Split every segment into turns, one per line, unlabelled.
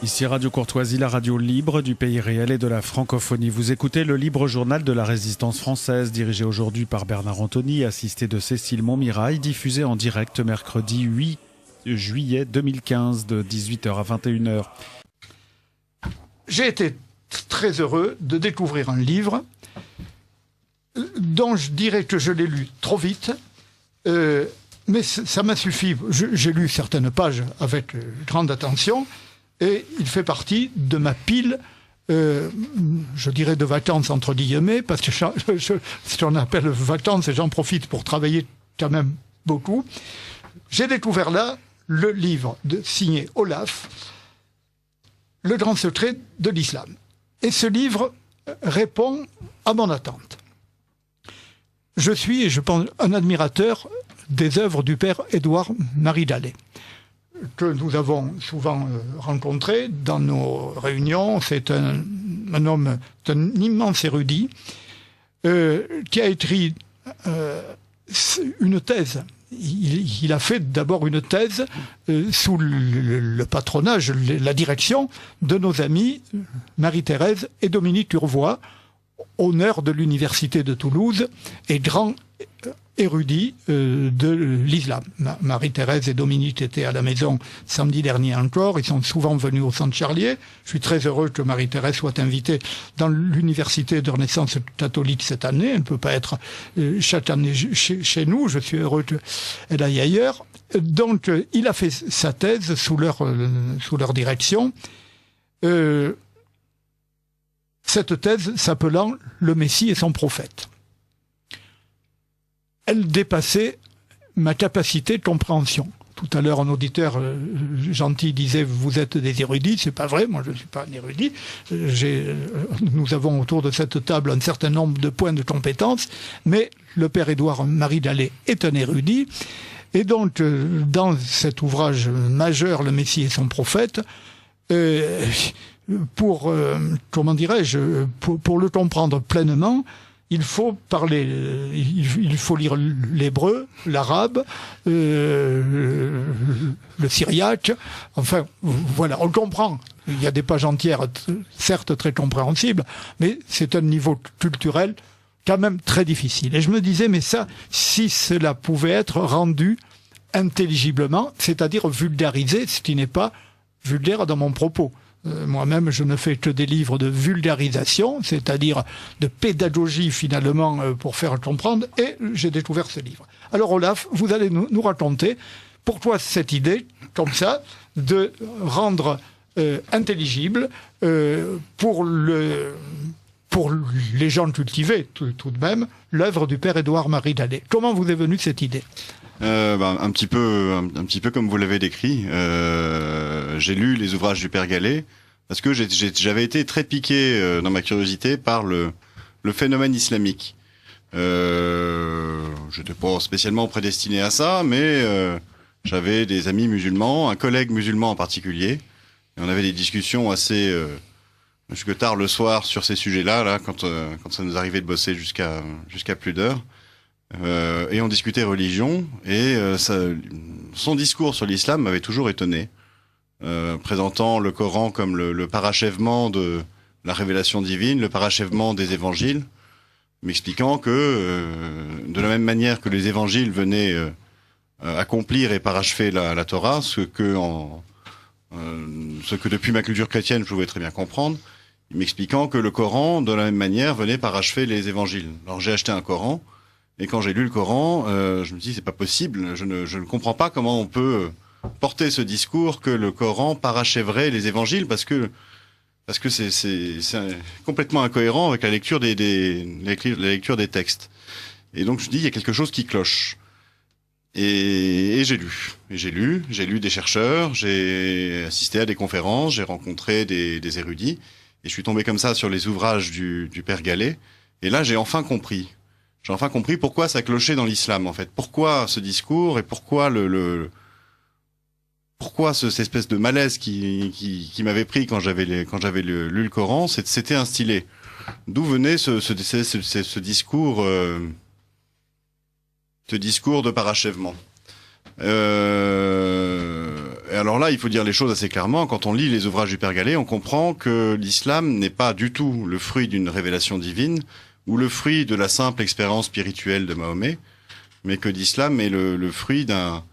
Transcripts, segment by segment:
Ici Radio Courtoisie, la radio libre du pays réel et de la francophonie. Vous écoutez le libre journal de la résistance française, dirigé aujourd'hui par Bernard Anthony, assisté de Cécile Montmirail, diffusé en direct mercredi 8 juillet 2015 de 18h à 21h.
J'ai été très heureux de découvrir un livre dont je dirais que je l'ai lu trop vite, mais ça m'a suffi. J'ai lu certaines pages avec grande attention, et il fait partie de ma pile, je dirais de vacances entre guillemets, parce que ce qu'on appelle vacances, et j'en profite pour travailler quand même beaucoup. J'ai découvert là le livre signé Olaf, Le grand secret de l'islam. Et ce livre répond à mon attente. Je suis, et je pense, un admirateur des œuvres du père Édouard-Marie Dallet, que nous avons souvent rencontré dans nos réunions. C'est un homme, un immense érudit, qui a écrit une thèse. Il a fait d'abord une thèse sous le patronage, la direction de nos amis Marie-Thérèse et Dominique Urvois, honneur de l'université de Toulouse et grand érudit de l'islam. Marie-Thérèse et Dominique étaient à la maison samedi dernier encore. Ils sont souvent venus au Centre Charlier. Je suis très heureux que Marie-Thérèse soit invitée dans l'université de Renaissance catholique cette année. Elle ne peut pas être chaque année chez nous. Je suis heureux qu'elle aille ailleurs. Donc, il a fait sa thèse sous leur direction. Cette thèse s'appelant « Le Messie et son prophète ». Elle dépassait ma capacité de compréhension. Tout à l'heure, un auditeur gentil disait « Vous êtes des érudits ». C'est pas vrai, moi je ne suis pas un érudit. Nous avons autour de cette table un certain nombre de points de compétence, mais le père Édouard-Marie Dallet est un érudit. Et donc, dans cet ouvrage majeur, Le Messie et son prophète, pour le comprendre pleinement, il faut parler, il faut lire l'hébreu, l'arabe, le syriaque. Enfin, voilà, on comprend. Il y a des pages entières, certes très compréhensibles, mais c'est un niveau culturel quand même très difficile. Et je me disais, mais ça, si cela pouvait être rendu intelligiblement, c'est-à-dire vulgarisé, ce qui n'est pas vulgaire dans mon propos. Moi-même, je ne fais que des livres de vulgarisation, c'est-à-dire de pédagogie finalement pour faire comprendre, et j'ai découvert ce livre. Alors Olaf, vous allez nous raconter pourquoi cette idée, comme ça, de rendre intelligible pour les gens cultivés tout de même, l'œuvre du père Édouard-Marie Dallet. Comment vous est venue cette idée ?
Un petit peu comme vous l'avez décrit. J'ai lu les ouvrages du père Gallet parce que j'avais été très piqué dans ma curiosité par le phénomène islamique. J'étais pas spécialement prédestiné à ça, mais j'avais des amis musulmans, un collègue musulman en particulier, et on avait des discussions assez jusque tard le soir sur ces sujets-là, quand ça nous arrivait de bosser jusqu'à plus d'heures. Et on discutait religion, et son discours sur l'islam m'avait toujours étonné, présentant le Coran comme le parachèvement de la révélation divine, le parachèvement des évangiles, m'expliquant que de la même manière que les évangiles venaient accomplir et parachever la Torah, ce que depuis ma culture chrétienne je pouvais très bien comprendre, m'expliquant que le Coran, de la même manière, venait parachever les évangiles. Alors j'ai acheté un Coran, et quand j'ai lu le Coran, je me dis c'est pas possible, je ne comprends pas comment on peut porter ce discours que le Coran parachèverait les évangiles, parce que c'est complètement incohérent avec la lecture la lecture des textes. Et donc je me dis il y a quelque chose qui cloche. Et j'ai lu des chercheurs, j'ai assisté à des conférences, j'ai rencontré des érudits, et je suis tombé comme ça sur les ouvrages du père Gallet, et là j'ai enfin compris. J'ai enfin compris pourquoi ça clochait dans l'islam, en fait. Pourquoi ce discours et pourquoi pourquoi cette espèce de malaise qui m'avait pris quand j'avais lu le Coran, c'était instillé. D'où venait ce discours de parachèvement. alors là, il faut dire les choses assez clairement. Quand on lit les ouvrages du Père Gallet, on comprend que l'islam n'est pas du tout le fruit d'une révélation divine ou le fruit de la simple expérience spirituelle de Mahomet, mais que l'islam est le fruit d'un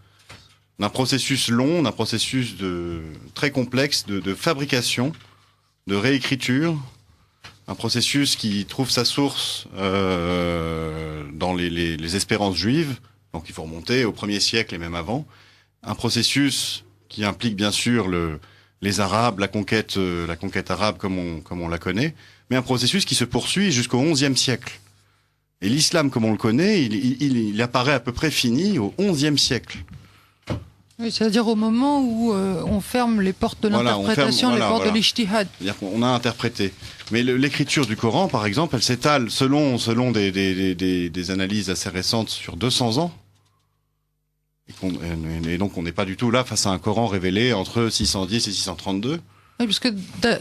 processus long, d'un processus très complexe de fabrication, de réécriture, un processus qui trouve sa source dans les espérances juives, donc il faut remonter au 1er siècle et même avant, un processus qui implique bien sûr les Arabes, la conquête arabe comme on la connaît, mais un processus qui se poursuit jusqu'au XIe siècle. Et l'islam comme on le connaît, il apparaît à peu près fini au XIe siècle.
Oui, c'est-à-dire au moment où on ferme les portes de l'interprétation, les portes de l'ijtihad.
C'est-à-dire qu'on a interprété. Mais l'écriture du Coran, par exemple, elle s'étale selon des analyses assez récentes sur 200 ans. Et donc on n'est pas du tout là face à un Coran révélé entre 610 et 632.
Oui, parce que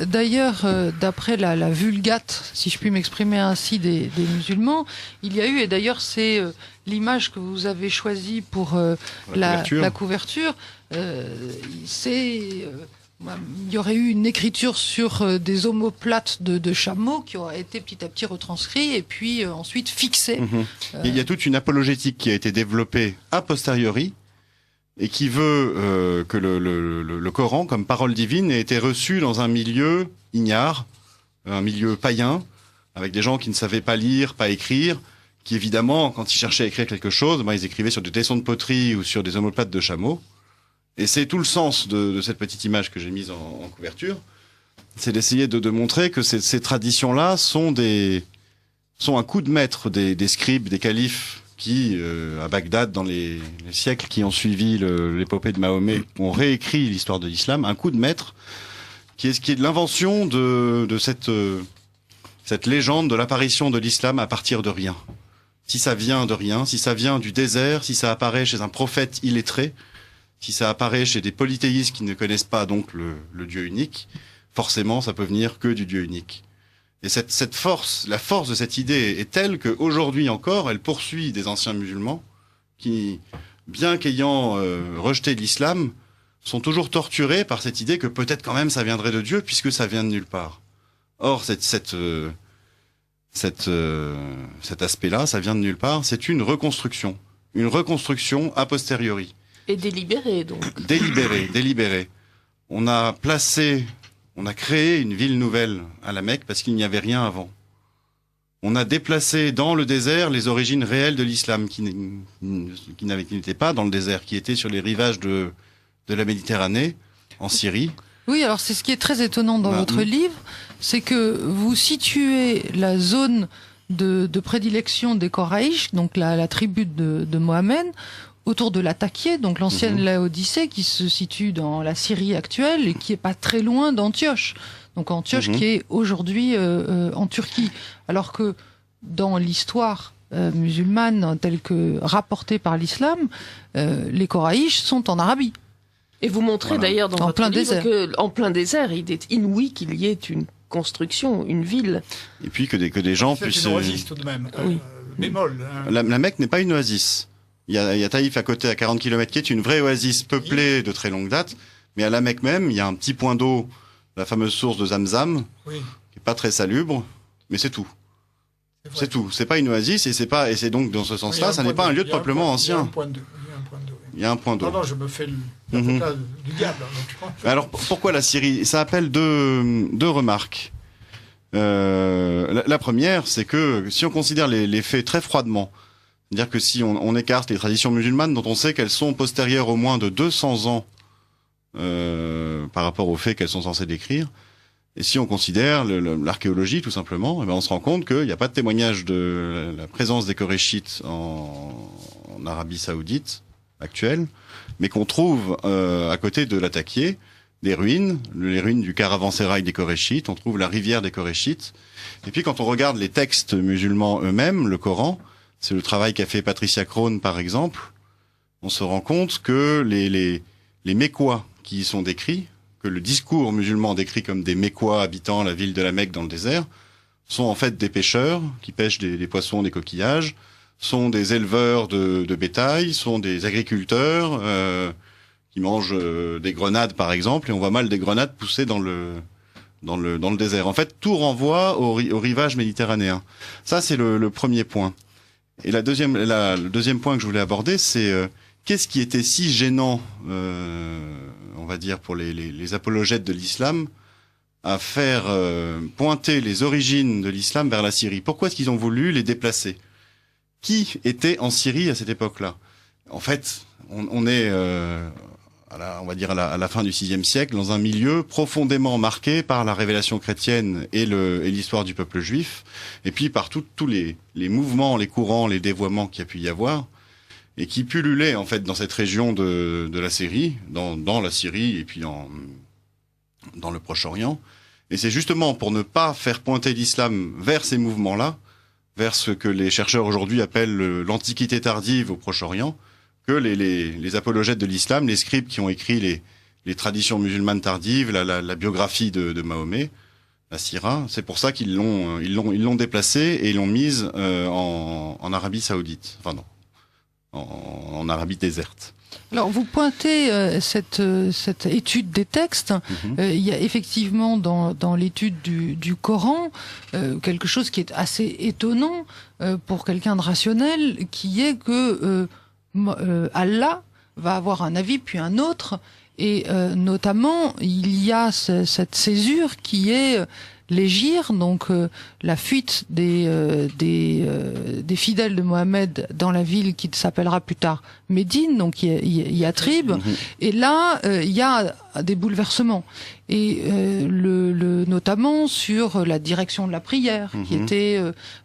d'ailleurs, d'après la vulgate, si je puis m'exprimer ainsi, des musulmans, il y a eu, et d'ailleurs c'est l'image que vous avez choisie pour la couverture, il y aurait eu une écriture sur des omoplates de chameaux qui aurait été petit à petit retranscrit et puis ensuite fixé.
Il y a toute une apologétique qui a été développée a posteriori et qui veut que le Coran, comme parole divine, ait été reçu dans un milieu ignare, un milieu païen, avec des gens qui ne savaient pas lire, pas écrire, qui évidemment, quand ils cherchaient à écrire quelque chose, ils écrivaient sur des tessons de poterie ou sur des omoplates de chameaux. Et c'est tout le sens de cette petite image que j'ai mise en couverture, c'est d'essayer de montrer que ces traditions-là sont un coup de maître des scribes, des califes, qui, à Bagdad, dans les siècles qui ont suivi l'épopée de Mahomet, ont réécrit l'histoire de l'islam, un coup de maître, qui est de l'invention de cette légende de l'apparition de l'islam à partir de rien. Si ça vient de rien, si ça vient du désert, si ça apparaît chez un prophète illettré, si ça apparaît chez des polythéistes qui ne connaissent pas donc le Dieu unique, forcément ça peut venir que du Dieu unique. Et cette force, la force de cette idée est telle qu'aujourd'hui encore, elle poursuit des anciens musulmans qui, bien qu'ayant rejeté l'islam, sont toujours torturés par cette idée que peut-être quand même ça viendrait de Dieu puisque ça vient de nulle part. Or, cet aspect-là, ça vient de nulle part, c'est une reconstruction a posteriori.
Et délibérée, donc.
Délibérée. On a créé une ville nouvelle à la Mecque parce qu'il n'y avait rien avant. On a déplacé dans le désert les origines réelles de l'islam qui n'étaient pas dans le désert, qui étaient sur les rivages de la Méditerranée, en Syrie.
Oui, alors c'est ce qui est très étonnant dans votre livre, c'est que vous situez la zone de prédilection des Koraïch, donc la tribu de Mohammed, autour de Latakia, donc l'ancienne Laodicée, qui se situe dans la Syrie actuelle et qui est pas très loin d'Antioche. Donc Antioche qui est aujourd'hui en Turquie. Alors que dans l'histoire musulmane telle que rapportée par l'islam, les Koraïch sont en Arabie.
Et vous montrez d'ailleurs dans votre livre qu'en plein désert, il est inouï qu'il y ait une construction, une ville.
Et puis que des gens puissent...
C'est une oasis tout de même,
oui.
bémol.
La Mecque n'est pas une oasis. Il y a Taïf à côté, à 40 km, qui est une vraie oasis peuplée de très longue date. Mais à la Mecque même, il y a un petit point d'eau, la fameuse source de Zamzam, qui est pas très salubre, mais c'est tout. C'est tout. C'est pas une oasis et c'est donc dans ce sens-là, ça n'est pas un lieu de peuplement ancien. Il y a un point d'eau.
Non, je me fais l'avocat du diable.
Alors pourquoi la Syrie? Ça appelle deux remarques. La première, c'est que si on considère les faits très froidement, c'est-à-dire que si on écarte les traditions musulmanes dont on sait qu'elles sont postérieures au moins de 200 ans par rapport aux faits qu'elles sont censées décrire, et si on considère l'archéologie tout simplement, on se rend compte qu'il n'y a pas de témoignage de la présence des Korachites en Arabie Saoudite actuelle, mais qu'on trouve à côté de Latakia des ruines, les ruines du caravansérail des Korachites, on trouve la rivière des Korachites, et puis quand on regarde les textes musulmans eux-mêmes, le Coran, c'est le travail qu'a fait Patricia Crone, par exemple. On se rend compte que les Mécois qui y sont décrits, que le discours musulman décrit comme des Mécois habitant la ville de la Mecque dans le désert, sont en fait des pêcheurs qui pêchent des poissons, des coquillages, sont des éleveurs de bétail, sont des agriculteurs qui mange des grenades, par exemple, et on voit mal des grenades pousser dans le désert. En fait, tout renvoie au rivage méditerranéen. Ça, c'est le premier point. Et le deuxième point que je voulais aborder, c'est qu'est-ce qui était si gênant, on va dire, pour les apologètes de l'islam, à faire pointer les origines de l'islam vers la Syrie. Pourquoi est-ce qu'ils ont voulu les déplacer? Qui était en Syrie à cette époque-là? En fait, on est, on va dire à la fin du VIe siècle, dans un milieu profondément marqué par la révélation chrétienne et l'histoire du peuple juif, et puis par tous les mouvements, les courants, les dévoiements qu'il y a pu y avoir, et qui pullulaient en fait dans cette région de la Syrie, dans la Syrie et puis dans le Proche-Orient. Et c'est justement pour ne pas faire pointer l'islam vers ces mouvements-là, vers ce que les chercheurs aujourd'hui appellent l'Antiquité tardive au Proche-Orient, que les apologètes de l'islam, les scribes qui ont écrit les traditions musulmanes tardives, la biographie de Mahomet, la Sira, c'est pour ça qu'ils l'ont déplacée et ils l'ont mise en Arabie Saoudite, enfin non, en Arabie déserte.
Alors vous pointez cette étude des textes. Il y a effectivement dans l'étude du Coran quelque chose qui est assez étonnant pour quelqu'un de rationnel, qui est que Allah va avoir un avis puis un autre, et notamment il y a cette césure qui est l'hégire, donc la fuite des fidèles de Mohammed dans la ville qui s'appellera plus tard Médine, donc Yatrib. Et là, il y a des bouleversements, et notamment sur la direction de la prière, qui était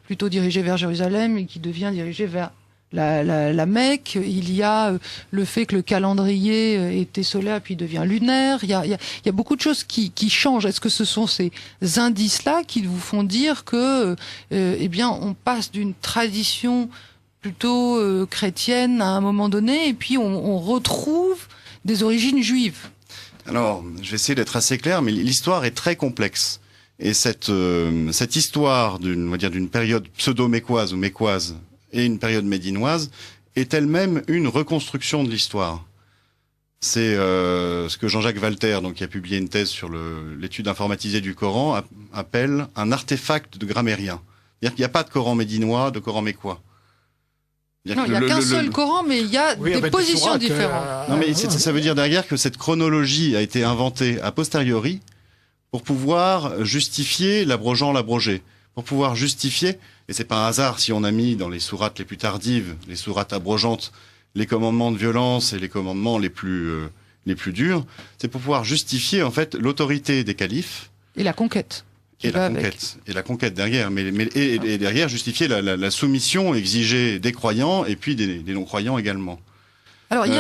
plutôt dirigée vers Jérusalem et qui devient dirigée vers la Mecque. Il y a le fait que le calendrier était solaire puis devient lunaire. Il y a beaucoup de choses qui changent. Est-ce que ce sont ces indices-là qui vous font dire que eh bien on passe d'une tradition plutôt chrétienne à un moment donné, et puis on retrouve des origines juives?
Alors, je vais essayer d'être assez clair, mais l'histoire est très complexe. Et cette histoire d'une période pseudo-mécoise ou mécoise et une période médinoise est elle-même une reconstruction de l'histoire. C'est ce que Jean-Jacques Walter, donc qui a publié une thèse sur l'étude informatisée du Coran, appelle un artefact de grammairien. C'est-à-dire qu'il n'y a pas de Coran médinois, de Coran mécois.
Non, il n'y a qu'un seul Coran, mais il y a des positions différentes.
Non, mais ça veut dire derrière que cette chronologie a été inventée a posteriori pour pouvoir justifier l'abrogeant l'abrogé, pour pouvoir justifier. Et c'est pas un hasard si on a mis dans les sourates les plus tardives, les sourates abrogeantes, les commandements de violence et les commandements les plus durs. C'est pour pouvoir justifier en fait l'autorité des califes
et la conquête.
Et la conquête derrière, et derrière justifier la soumission exigée des croyants et puis des non-croyants également.
Alors il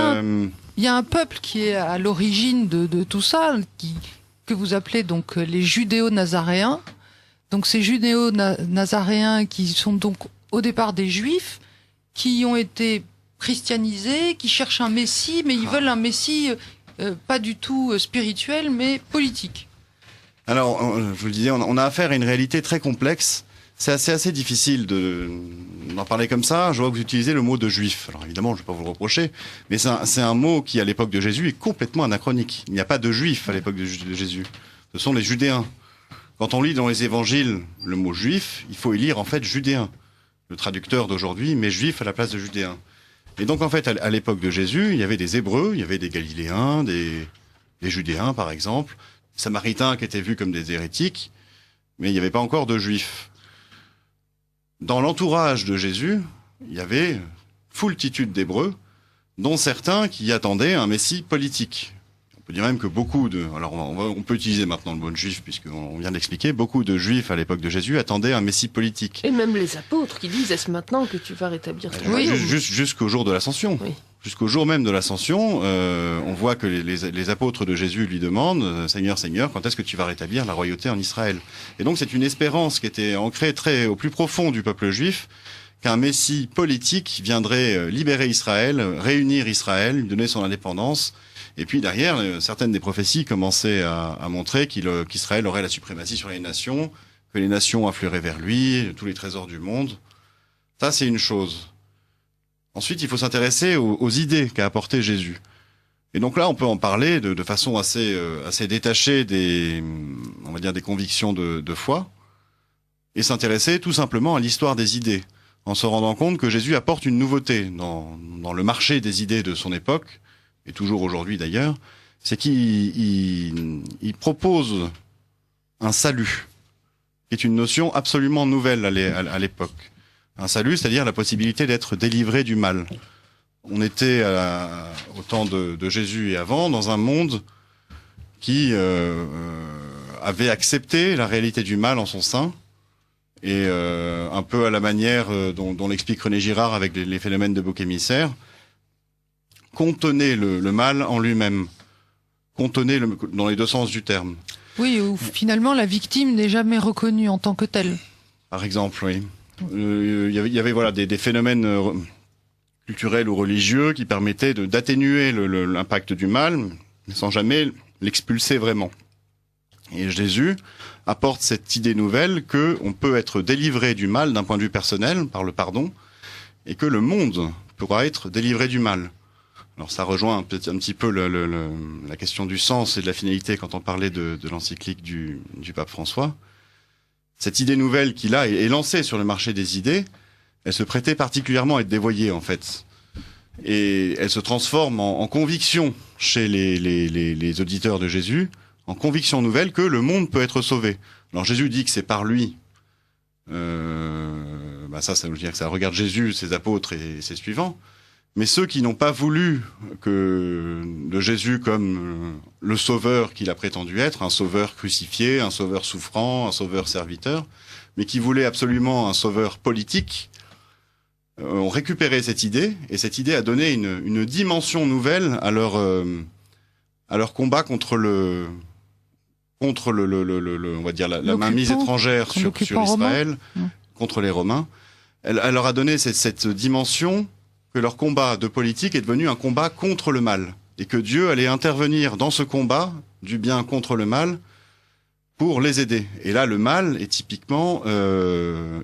y a un peuple qui est à l'origine de tout ça, que vous appelez donc les judéo-nazaréens. Donc ces judéo-nazaréens qui sont donc au départ des juifs, qui ont été christianisés, qui cherchent un messie, mais ils veulent un messie pas du tout spirituel, mais politique.
Alors, je vous le disais, on a affaire à une réalité très complexe. C'est assez difficile d'en parler comme ça. Je vois que vous utilisez le mot de juif. Alors évidemment, je ne vais pas vous le reprocher, mais c'est un mot qui, à l'époque de Jésus, est complètement anachronique. Il n'y a pas de juifs à l'époque de Jésus. Ce sont les Judéens. Quand on lit dans les évangiles le mot juif, il faut y lire en fait judéen. Le traducteur d'aujourd'hui met juif à la place de judéen. Et donc en fait, à l'époque de Jésus, il y avait des Hébreux, il y avait des Galiléens, des Judéens par exemple, des Samaritains qui étaient vus comme des hérétiques, mais il n'y avait pas encore de Juifs. Dans l'entourage de Jésus, il y avait foultitude d'Hébreux, dont certains qui attendaient un Messie politique. On peut dire même que alors on peut utiliser maintenant le mot juif puisqu'on vient d'expliquer, beaucoup de juifs à l'époque de Jésus attendaient un messie politique.
Et même les apôtres qui disent, est-ce maintenant que tu vas rétablir ton royaume ?
Jusqu'au jour de l'ascension. Oui. Jusqu'au jour même de l'ascension, on voit que les apôtres de Jésus lui demandent, Seigneur, Seigneur, quand est-ce que tu vas rétablir la royauté en Israël ? Et donc c'est une espérance qui était ancrée au plus profond du peuple juif, qu'un messie politique viendrait libérer Israël, réunir Israël, lui donner son indépendance. Et puis derrière, certaines des prophéties commençaient à montrer qu'Israël aurait la suprématie sur les nations, que les nations afflueraient vers lui, tous les trésors du monde. Ça, c'est une chose. Ensuite, il faut s'intéresser aux idées qu'a apportées Jésus. Et donc là, on peut en parler de façon assez détachée des convictions de foi, et s'intéresser tout simplement à l'histoire des idées, en se rendant compte que Jésus apporte une nouveauté dans le marché des idées de son époque, et toujours aujourd'hui d'ailleurs, c'est qu'il propose un salut, qui est une notion absolument nouvelle à l'époque. Un salut, c'est-à-dire la possibilité d'être délivré du mal. On était au temps de Jésus et avant dans un monde qui avait accepté la réalité du mal en son sein, et un peu à la manière dont l'explique René Girard avec les phénomènes de bouc émissaire, contenait le mal en lui-même, contenait dans les deux sens du terme.
Oui, où finalement la victime n'est jamais reconnue en tant que telle.
Par exemple, oui. Il y avait des phénomènes culturels ou religieux qui permettaient d'atténuer l'impact du mal, mais sans jamais l'expulser vraiment. Et Jésus apporte cette idée nouvelle que on peut être délivré du mal d'un point de vue personnel par le pardon, et que le monde pourra être délivré du mal. Alors ça rejoint un petit peu la question du sens et de la finalité quand on parlait de l'encyclique du pape François. Cette idée nouvelle qui là est lancée sur le marché des idées, elle se prêtait particulièrement à être dévoyée en fait. Et elle se transforme en conviction chez les auditeurs de Jésus, en conviction nouvelle que le monde peut être sauvé. Alors Jésus dit que c'est par lui. Ça veut dire que ça regarde Jésus, ses apôtres et ses suivants. Mais ceux qui n'ont pas voulu de Jésus comme le sauveur qu'il a prétendu être, un sauveur crucifié, un sauveur souffrant, un sauveur serviteur, mais qui voulaient absolument un sauveur politique, ont récupéré cette idée, et cette idée a donné une dimension nouvelle à leur combat contre on va dire la mainmise étrangère sur Israël, contre les Romains. Elle leur a donné cette dimension que leur combat de politique est devenu un combat contre le mal, et que Dieu allait intervenir dans ce combat du bien contre le mal pour les aider. Et là, le mal est typiquement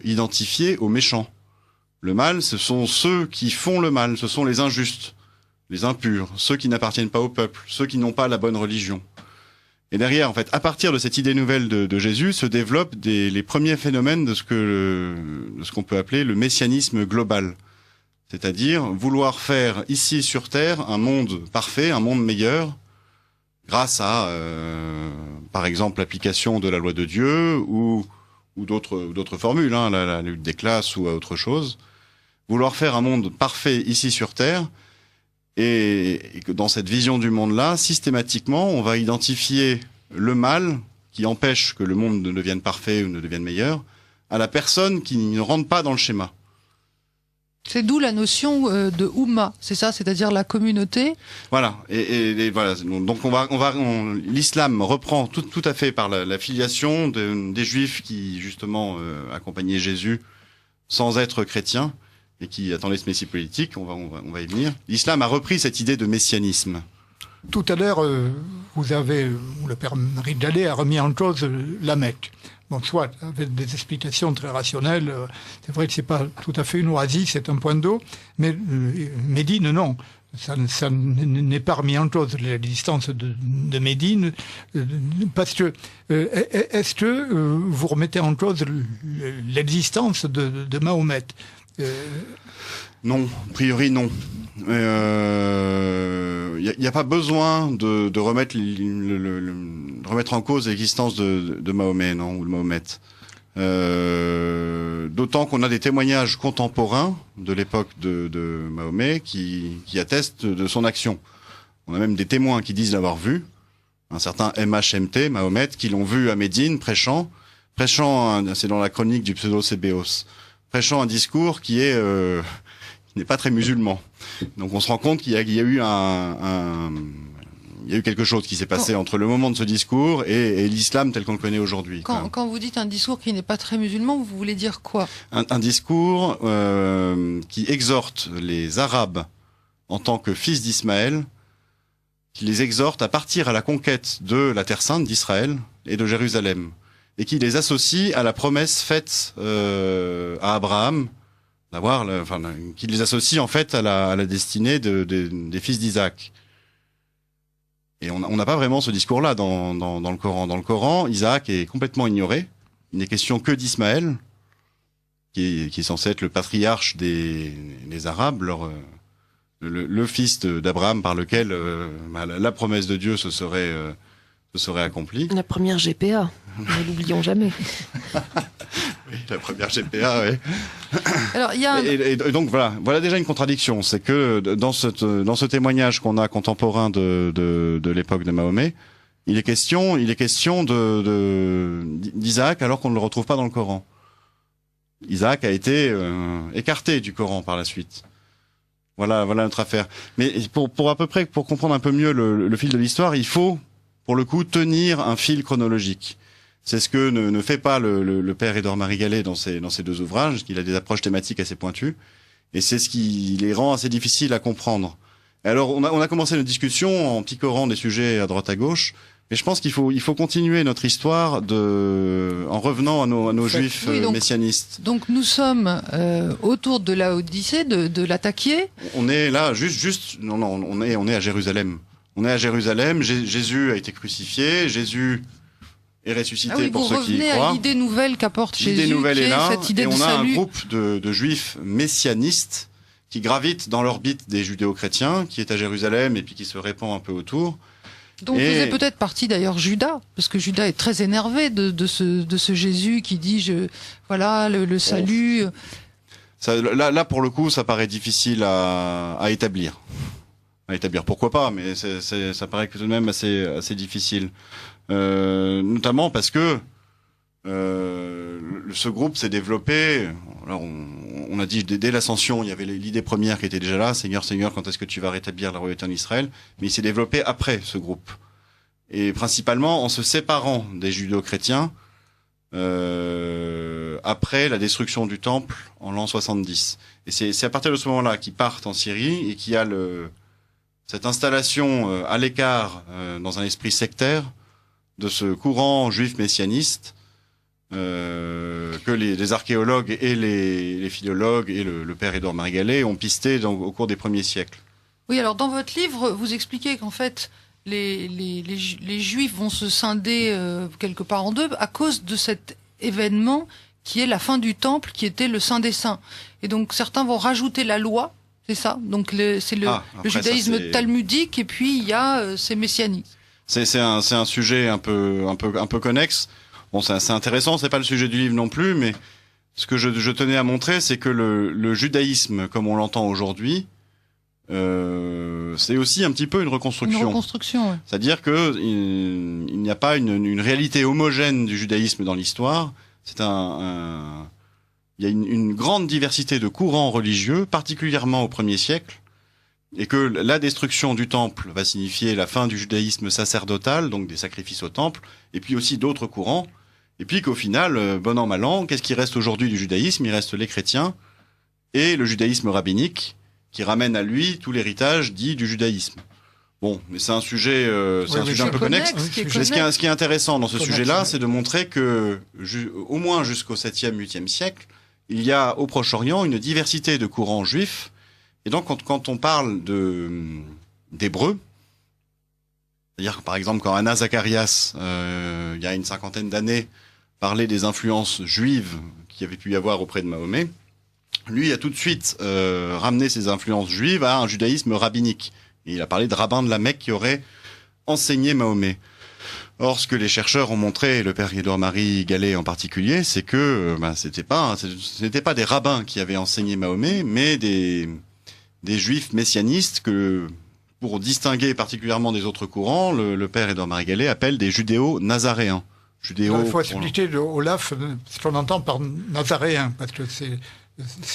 identifié aux méchants. Le mal, ce sont ceux qui font le mal, ce sont les injustes, les impurs, ceux qui n'appartiennent pas au peuple, ceux qui n'ont pas la bonne religion. Et derrière, en fait, à partir de cette idée nouvelle de Jésus, se développent les premiers phénomènes de ce qu'on peut appeler le messianisme global. C'est-à-dire vouloir faire ici sur Terre un monde parfait, un monde meilleur, grâce à, par exemple, l'application de la loi de Dieu ou d'autres formules, la lutte des classes ou à autre chose. Vouloir faire un monde parfait ici sur Terre, et que dans cette vision du monde-là, systématiquement, on va identifier le mal qui empêche que le monde ne devienne parfait ou ne devienne meilleur à la personne qui ne rentre pas dans le schéma.
C'est d'où la notion de Oumma, c'est ça, c'est-à-dire la communauté.
Voilà, et voilà. Donc l'islam reprend tout à fait par la filiation des Juifs qui justement accompagnaient Jésus sans être chrétiens et qui attendaient ce messie politique. On va y venir. L'islam a repris cette idée de messianisme.
Tout à l'heure, le père Ridjalé a remis en cause la Mecque. Bon, soit avec des explications très rationnelles, c'est vrai que c'est pas tout à fait une oasis, c'est un point d'eau, mais Médine, non. Ça n'est pas remis en cause, l'existence de Médine, parce que, est-ce que vous remettez en cause l'existence de Mahomet?
Non, a priori non. Il n'y a pas besoin de remettre en cause l'existence de Mahomet, non, ou de Mahomet. D'autant qu'on a des témoignages contemporains de l'époque de Mahomet qui attestent de son action. On a même des témoins qui disent l'avoir vu, un certain MHMT, Mahomet, qui l'ont vu à Médine prêchant, c'est dans la chronique du pseudo-Sébéos, prêchant un discours qui n'est pas très musulman. Donc on se rend compte qu'il y a eu il y a eu quelque chose qui s'est passé entre le moment de ce discours et l'islam tel qu'on le connaît aujourd'hui.
Quand vous dites un discours qui n'est pas très musulman, vous voulez dire quoi?
Un discours qui exhorte les Arabes en tant que fils d'Ismaël, qui les exhorte à partir à la conquête de la Terre Sainte, d'Israël et de Jérusalem, et qui les associe à la promesse faite à Abraham, qui les associe en fait à la destinée des fils d'Isaac. Et on n'a pas vraiment ce discours-là dans le Coran. Dans le Coran, Isaac est complètement ignoré. Il n'est question que d'Ismaël, qui est censé être le patriarche des Arabes, le fils d'Abraham par lequel la promesse de Dieu se serait accomplie.
La première GPA, ne l'oublions jamais.
Oui, la première GPA, oui.
Alors,
et donc voilà déjà une contradiction, c'est que dans ce témoignage qu'on a contemporain de l'époque de Mahomet, il est question d'Isaac alors qu'on ne le retrouve pas dans le Coran. Isaac a été écarté du Coran par la suite. Voilà notre affaire. Mais pour comprendre un peu mieux le fil de l'histoire, il faut, pour le coup, tenir un fil chronologique. C'est ce que ne fait pas le père Édouard Marie Gallet dans ses deux ouvrages, qu'il a des approches thématiques assez pointues, et c'est ce qui les rend assez difficiles à comprendre. Et alors, on a commencé une discussion en picorant des sujets à droite à gauche, mais je pense qu'il faut continuer notre histoire en revenant à nos juifs messianistes.
Donc nous sommes autour de la Odyssée, de l'Attaquier.
On est là, on est à Jérusalem. On est à Jérusalem, Jésus a été crucifié, Jésus est ressuscité pour ceux qui y croient.
Vous revenez à l'idée nouvelle qu'apporte Jésus,
l'idée nouvelle est là,
cette idée
et
de
on a
salut.
un groupe de juifs messianistes qui gravitent dans l'orbite des judéo-chrétiens, qui est à Jérusalem et puis qui se répand un peu autour.
Donc faisait peut-être partie d'ailleurs Judas, parce que Judas est très énervé de ce Jésus qui dit le salut.
Ça, là pour le coup, ça paraît difficile à établir. Pourquoi pas, mais ça paraît tout de même assez difficile. Notamment parce que ce groupe s'est développé. Alors on a dit dès l'ascension, il y avait l'idée première qui était déjà là, Seigneur, quand est-ce que tu vas rétablir la royauté en Israël? Mais il s'est développé après ce groupe, et principalement en se séparant des judéo-chrétiens après la destruction du temple en l'an 70. Et c'est à partir de ce moment-là qu'ils partent en Syrie et qu'il y a cette installation à l'écart dans un esprit sectaire de ce courant juif messianiste que les archéologues et les philologues et le père Édouard Marie Gallet ont pisté au cours des premiers siècles.
Oui, alors dans votre livre, vous expliquez qu'en fait, les Juifs vont se scinder quelque part en deux à cause de cet événement qui est la fin du temple, qui était le Saint des Saints. Et donc certains vont rajouter la loi, c'est ça? Donc c'est le judaïsme talmudique, et puis il y a ces messianiques.
C'est un sujet un peu connexe. Bon, c'est intéressant, c'est pas le sujet du livre non plus, mais ce que je tenais à montrer, c'est que le judaïsme, comme on l'entend aujourd'hui, c'est aussi un petit peu une reconstruction.
Une reconstruction, oui.
C'est-à-dire que il n'y a pas une réalité homogène du judaïsme dans l'histoire. Il y a une grande diversité de courants religieux, particulièrement au 1er siècle, et que la destruction du temple va signifier la fin du judaïsme sacerdotal, donc des sacrifices au temple, et puis aussi d'autres courants, et puis qu'au final, bon an mal an, qu'est-ce qui reste aujourd'hui du judaïsme? Il reste les chrétiens et le judaïsme rabbinique, qui ramène à lui tout l'héritage dit du judaïsme. Bon, mais c'est un sujet, un peu connexe. Mais ce qui est intéressant dans ce sujet-là, c'est de montrer que, au moins jusqu'au 7e, 8e siècle, il y a au Proche-Orient une diversité de courants juifs. Et donc, quand on parle d'hébreux, c'est-à-dire par exemple quand Anna Zacharias, il y a une 50aine d'années, parlait des influences juives qu'il y avait pu y avoir auprès de Mahomet, lui a tout de suite ramené ces influences juives à un judaïsme rabbinique. Et il a parlé de rabbins de la Mecque qui auraient enseigné Mahomet. Or, ce que les chercheurs ont montré, et le père Édouard Marie Gallet en particulier, c'est que ce n'était pas des rabbins qui avaient enseigné Mahomet, mais des juifs messianistes que, pour distinguer particulièrement des autres courants, le père Édouard Marie Gallet appelle des judéo-nazaréens.
Il faut expliquer Olaf ce qu'on entend par nazaréen, parce que c'est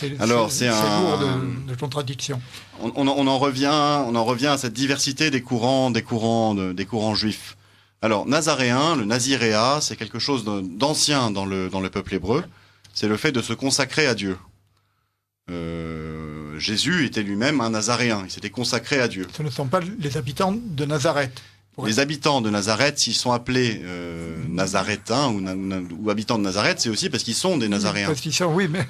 lourd de contradiction.
On en revient à cette diversité des courants juifs. Alors, nazaréen, le naziréa, c'est quelque chose d'ancien dans le peuple hébreu. C'est le fait de se consacrer à Dieu. Jésus était lui-même un nazaréen. Il s'était consacré à Dieu.
Ce ne sont pas les habitants de Nazareth.
Les habitants de Nazareth, s'ils sont appelés Nazarétains ou habitants de Nazareth, c'est aussi parce qu'ils sont des Nazaréens.
Parce qu'ils sont, oui, mais...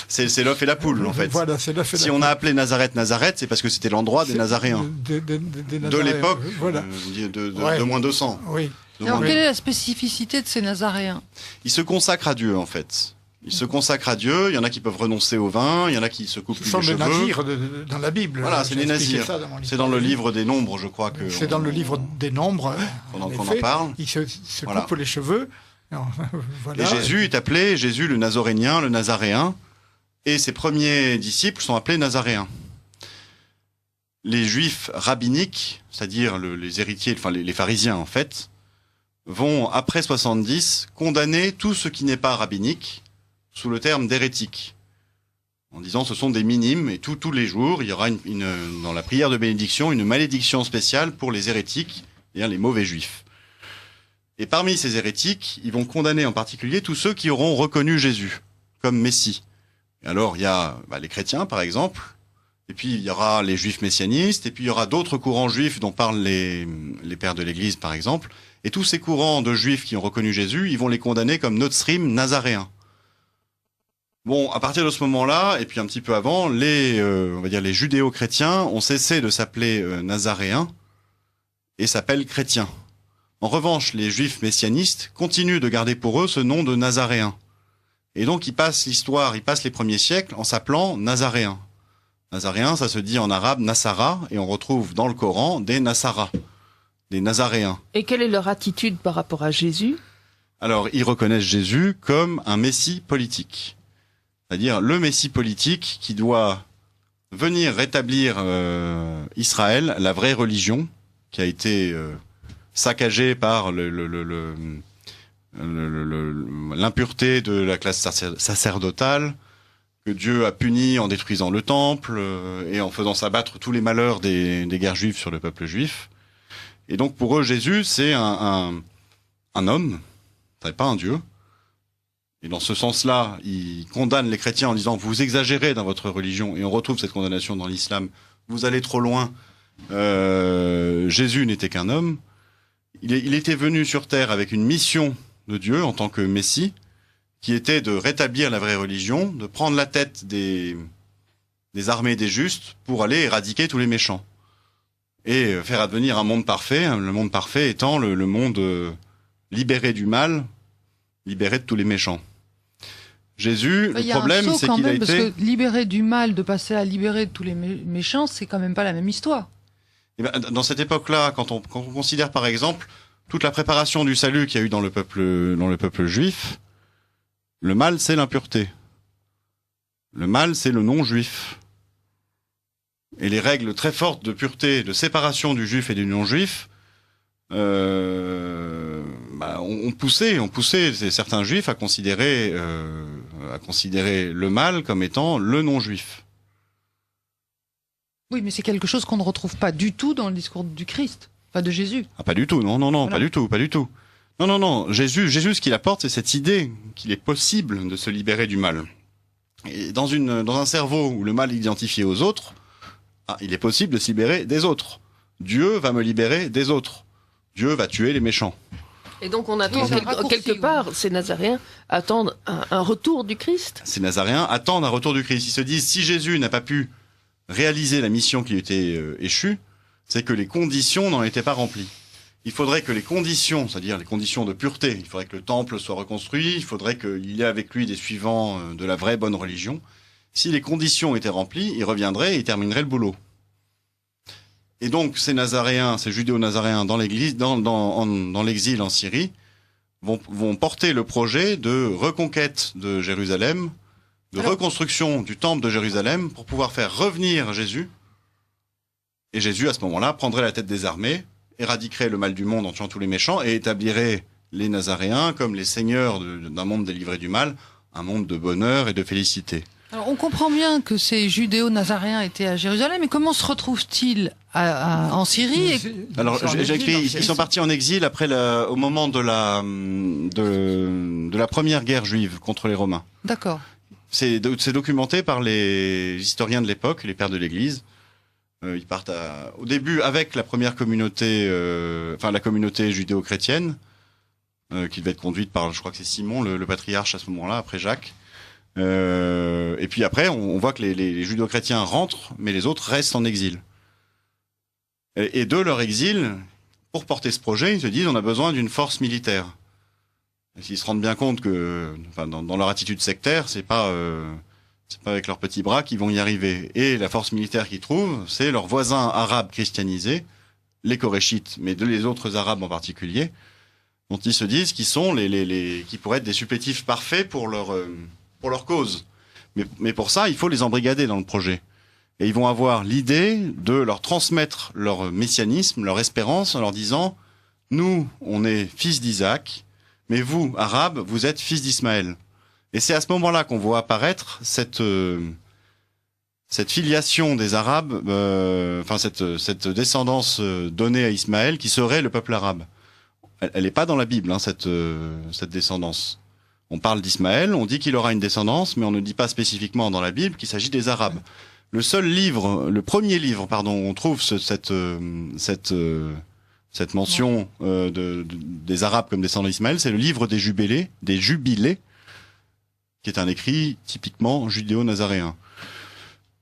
c'est l'œuf et la poule, en fait.
Voilà, c'est l'œuf et la poule.
Si on a appelé Nazareth, c'est parce que c'était l'endroit des Nazaréens. De l'époque,
voilà.
de moins 200.
Oui.
Alors, quelle est la spécificité de ces Nazaréens?
Ils se consacrent à Dieu, en fait. Ils se consacrent à Dieu. Il y en a qui peuvent renoncer au vin. Il y en a qui se coupent les cheveux. Ce sont des nazirs
dans la Bible.
Voilà, c'est les nazirs. C'est dans le livre des Nombres, je crois que.
C'est dans le livre des Nombres.
qu'on en parle.
Ils se coupent les cheveux.
Voilà. Et Jésus est appelé Jésus le Nazorénien, le Nazaréen, et ses premiers disciples sont appelés Nazaréens. Les Juifs rabbiniques, c'est-à-dire les héritiers, enfin les pharisiens en fait, vont après 70 condamner tout ce qui n'est pas rabbinique sous le terme d'hérétique, en disant ce sont des minimes et tous les jours il y aura dans la prière de bénédiction une malédiction spéciale pour les hérétiques, c'est-à-dire les mauvais juifs. Et parmi ces hérétiques, ils vont condamner en particulier tous ceux qui auront reconnu Jésus comme Messie. Et alors il y a les chrétiens par exemple, et puis il y aura les juifs messianistes, et puis il y aura d'autres courants juifs dont parlent les pères de l'Église par exemple. Et tous ces courants de juifs qui ont reconnu Jésus, ils vont les condamner comme Notzrim nazaréens. Bon, à partir de ce moment-là, et puis un petit peu avant, on va dire les judéo-chrétiens ont cessé de s'appeler nazaréens et s'appellent chrétiens. En revanche, les juifs messianistes continuent de garder pour eux ce nom de nazaréens. Et donc ils passent les premiers siècles en s'appelant nazaréens. Nazaréens, ça se dit en arabe Nassara, et on retrouve dans le Coran des Nassara, des Nazaréens.
Et quelle est leur attitude par rapport à Jésus?
Alors, ils reconnaissent Jésus comme un messie politique. C'est-à-dire le messie politique qui doit venir rétablir Israël, la vraie religion, qui a été saccagée par l'impureté de la classe sacerdotale, que Dieu a puni en détruisant le temple et en faisant s'abattre tous les malheurs des guerres juives sur le peuple juif. Et donc pour eux, Jésus, c'est un homme, c'est pas un Dieu. Et dans ce sens-là, ils condamnent les chrétiens en disant « vous exagérez dans votre religion », et on retrouve cette condamnation dans l'islam, « vous allez trop loin, Jésus n'était qu'un homme ». Il était venu sur terre avec une mission de Dieu en tant que Messie, qui était de rétablir la vraie religion, de prendre la tête des armées des justes pour aller éradiquer tous les méchants. Et faire advenir un monde parfait, le monde parfait étant le monde libéré du mal, libéré de tous les méchants. Jésus, le problème, c'est qu'il a été...
Parce que libérer du mal, de passer à libérer de tous les méchants, c'est quand même pas la même histoire.
Et ben, dans cette époque-là, quand on considère par exemple toute la préparation du salut qu'il y a eu dans le peuple juif, le mal, c'est l'impureté. Le mal, c'est le non-juif. Et les règles très fortes de pureté, de séparation du juif et du non-juif, on poussait certains juifs à considérer le mal comme étant le non-juif.
Oui, mais c'est quelque chose qu'on ne retrouve pas du tout dans le discours du Christ, enfin de Jésus.
Ah, pas du tout, non, voilà. Pas du tout. Non, Jésus, ce qu'il apporte, c'est cette idée qu'il est possible de se libérer du mal. Et dans un cerveau où le mal est identifié aux autres, il est possible de se libérer des autres. Dieu va me libérer des autres. Dieu va tuer les méchants.
Et donc on attend quelque part, ces Nazaréens attendent un retour du Christ.
Ces Nazaréens attendent un retour du Christ. Ils se disent, si Jésus n'a pas pu réaliser la mission qui lui était échue, c'est que les conditions n'en étaient pas remplies. Il faudrait que les conditions, c'est-à-dire les conditions de pureté, il faudrait que le temple soit reconstruit, il faudrait qu'il ait avec lui des suivants de la vraie bonne religion. Si les conditions étaient remplies, il reviendrait et il terminerait le boulot. Et donc ces Nazaréens, ces judéo-nazaréens dans l'église, dans l'exil en Syrie, vont porter le projet de reconquête de Jérusalem, de reconstruction du temple de Jérusalem pour pouvoir faire revenir Jésus. Et Jésus, à ce moment-là, prendrait la tête des armées, éradiquerait le mal du monde en tuant tous les méchants et établirait les Nazaréens comme les seigneurs d'un monde délivré du mal, un monde de bonheur et de félicité.
Alors, on comprend bien que ces judéo-nazaréens étaient à Jérusalem, mais comment se retrouvent-ils en Syrie
Alors, j'ai écrit, ils sont partis en exil après au moment de la première guerre juive contre les Romains.
D'accord.
C'est documenté par les historiens de l'époque, les pères de l'Église. Ils partent au début avec la première communauté, la communauté judéo-chrétienne, qui devait être conduite par, je crois que c'est Simon, le patriarche à ce moment-là, après Jacques. Et puis après, on voit que les judéo-chrétiens rentrent, mais les autres restent en exil. Et de leur exil, pour porter ce projet, ils se disent on a besoin d'une force militaire. Et s'ils se rendent bien compte que, dans leur attitude sectaire, c'est pas avec leurs petits bras qu'ils vont y arriver. Et la force militaire qu'ils trouvent, c'est leurs voisins arabes christianisés, les Koréchites, mais les autres arabes en particulier, dont ils se disent qu'ils sont qui pourraient être des supplétifs parfaits pour leur cause. Mais pour ça, il faut les embrigader dans le projet. Et ils vont avoir l'idée de leur transmettre leur messianisme, leur espérance, en leur disant « Nous, on est fils d'Isaac, mais vous, Arabes, vous êtes fils d'Ismaël. » Et c'est à ce moment-là qu'on voit apparaître cette filiation des Arabes, cette descendance donnée à Ismaël, qui serait le peuple arabe. Elle n'est pas dans la Bible, cette descendance. On parle d'Ismaël, on dit qu'il aura une descendance, mais on ne dit pas spécifiquement dans la Bible qu'il s'agit des Arabes. Le premier livre, où on trouve cette mention des Arabes comme descendants d'Ismaël, c'est le livre des Jubilés, qui est un écrit typiquement judéo-nazaréen.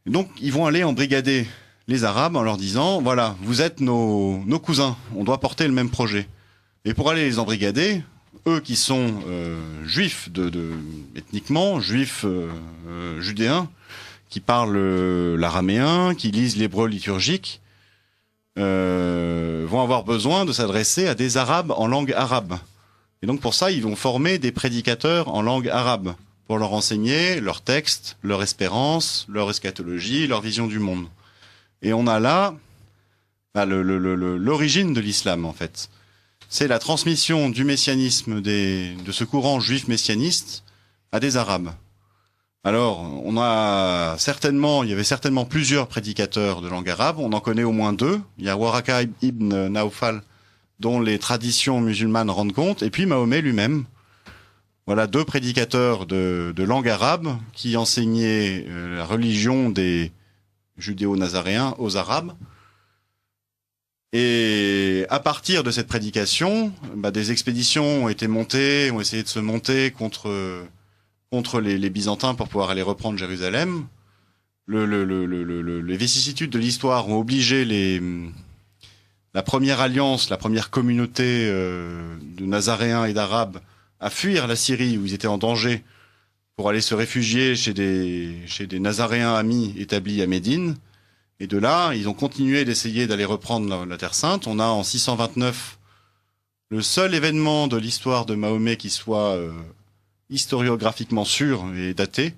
Et donc, ils vont aller embrigader les Arabes en leur disant, voilà, vous êtes nos cousins, on doit porter le même projet. Et pour aller les embrigader, eux qui sont juifs, ethniquement, juifs judéens, qui parlent l'araméen, qui lisent l'hébreu liturgique, vont avoir besoin de s'adresser à des Arabes en langue arabe. Et donc pour ça, ils vont former des prédicateurs en langue arabe, pour leur enseigner leurs textes, leur espérance, leur eschatologie, leur vision du monde. Et on a là l'origine de l'islam, en fait. C'est la transmission du messianisme de ce courant juif messianiste à des Arabes. Alors, il y avait certainement plusieurs prédicateurs de langue arabe. On en connaît au moins 2. Il y a Waraka ibn Naufal, dont les traditions musulmanes rendent compte, et puis Mahomet lui-même. Voilà 2 prédicateurs de langue arabe qui enseignaient la religion des judéo-nazaréens aux Arabes. Et à partir de cette prédication, des expéditions ont essayé de se monter contre les Byzantins pour pouvoir aller reprendre Jérusalem. Les vicissitudes de l'histoire ont obligé la première alliance, la première communauté de Nazaréens et d'Arabes à fuir la Syrie où ils étaient en danger pour aller se réfugier chez des Nazaréens amis établis à Médine. Et de là, ils ont continué d'essayer d'aller reprendre la Terre Sainte. On a en 629 le seul événement de l'histoire de Mahomet qui soit historiographiquement sûr et daté,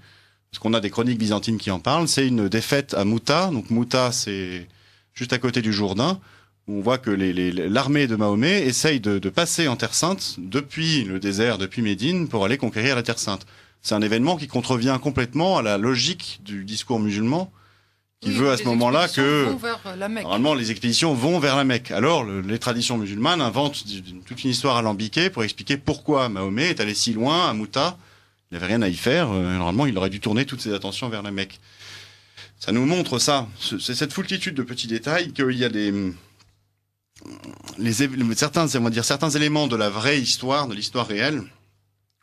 parce qu'on a des chroniques byzantines qui en parlent, c'est une défaite à Mouta. Donc Mouta, c'est juste à côté du Jourdain. On voit que l'armée de Mahomet essaye de passer en Terre Sainte depuis le désert, depuis Médine, pour aller conquérir la Terre Sainte. C'est un événement qui contrevient complètement à la logique du discours musulman, qui veut à ce moment-là que normalement les expéditions vont vers la Mecque. Alors les traditions musulmanes inventent toute une histoire alambiquée pour expliquer pourquoi Mahomet est allé si loin à Mouta. Il n'avait rien à y faire. Normalement, il aurait dû tourner toutes ses attentions vers la Mecque. Ça nous montre ça. C'est cette foultitude de petits détails qu'il y a certains éléments de la vraie histoire, de l'histoire réelle,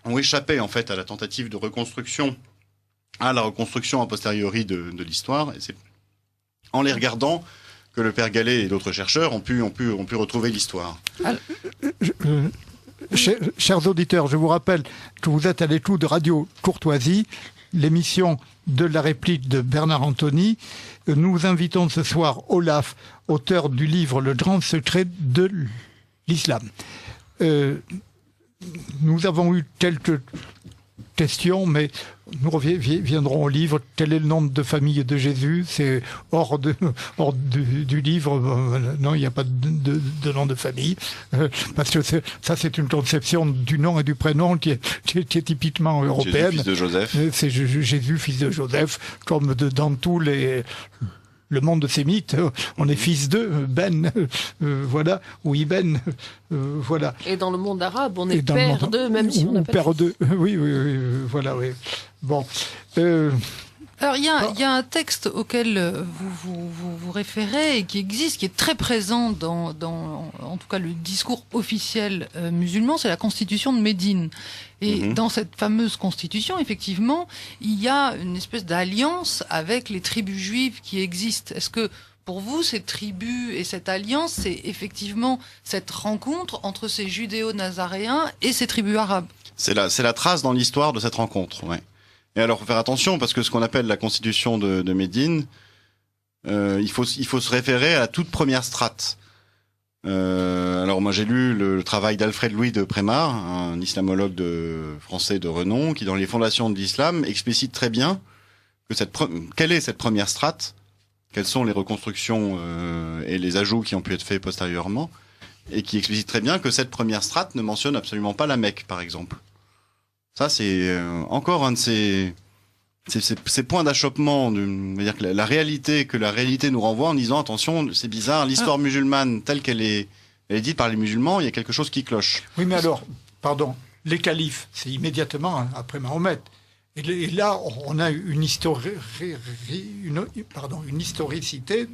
ont échappé en fait à la tentative de reconstruction, à la reconstruction a posteriori de l'histoire. Et c'est en les regardant que le père Gallet et d'autres chercheurs ont pu retrouver l'histoire.
Chers auditeurs, je vous rappelle que vous êtes à l'écoute de Radio Courtoisie, l'émission de la réplique de Bernard Anthony. Nous invitons ce soir Olaf, auteur du livre Le grand secret de l'islam. Nous avons eu quelques questions, mais nous reviendrons au livre. Quel est le nom de famille de Jésus? C'est hors du livre. Non, il n'y a pas de nom de famille. Parce que ça, c'est une conception du nom et du prénom qui est typiquement européenne.
Jésus, fils de Joseph.
C'est Jésus, fils de Joseph, comme dans tous le monde sémite, on est fils d'eux, Ben, voilà, ou Ibn, voilà.
Et dans le monde arabe, on est père d'eux, même si on n'a pas
père d'eux, oui, voilà, oui. Bon.
Alors, il y a un texte auquel vous référez et qui existe, qui est très présent dans en tout cas, le discours officiel musulman, c'est la Constitution de Médine. Et dans cette fameuse Constitution, effectivement, il y a une espèce d'alliance avec les tribus juives qui existent. Est-ce que, pour vous, ces tribus et cette alliance, c'est effectivement cette rencontre entre ces judéo-nazaréens et ces tribus arabes?
C'est la trace dans l'histoire de cette rencontre, ouais. Et alors, faut faire attention, parce que ce qu'on appelle la Constitution de Médine, il faut se référer à la toute première strate. Alors, moi, j'ai lu le travail d'Alfred Louis de Prémar, un islamologue français de renom, qui, dans les fondations de l'islam, explicite très bien que quelle est cette première strate, quelles sont les reconstructions et les ajouts qui ont pu être faits postérieurement, et qui explicite très bien que cette première strate ne mentionne absolument pas la Mecque, par exemple. Ça, c'est encore un de ces points d'achoppement, dire que la réalité nous renvoie en disant attention, c'est bizarre, l'histoire musulmane telle qu'elle est dite par les musulmans, il y a quelque chose qui cloche.
Oui, mais alors, pardon, les califes, c'est immédiatement après Mahomet. Et là, on a une historicité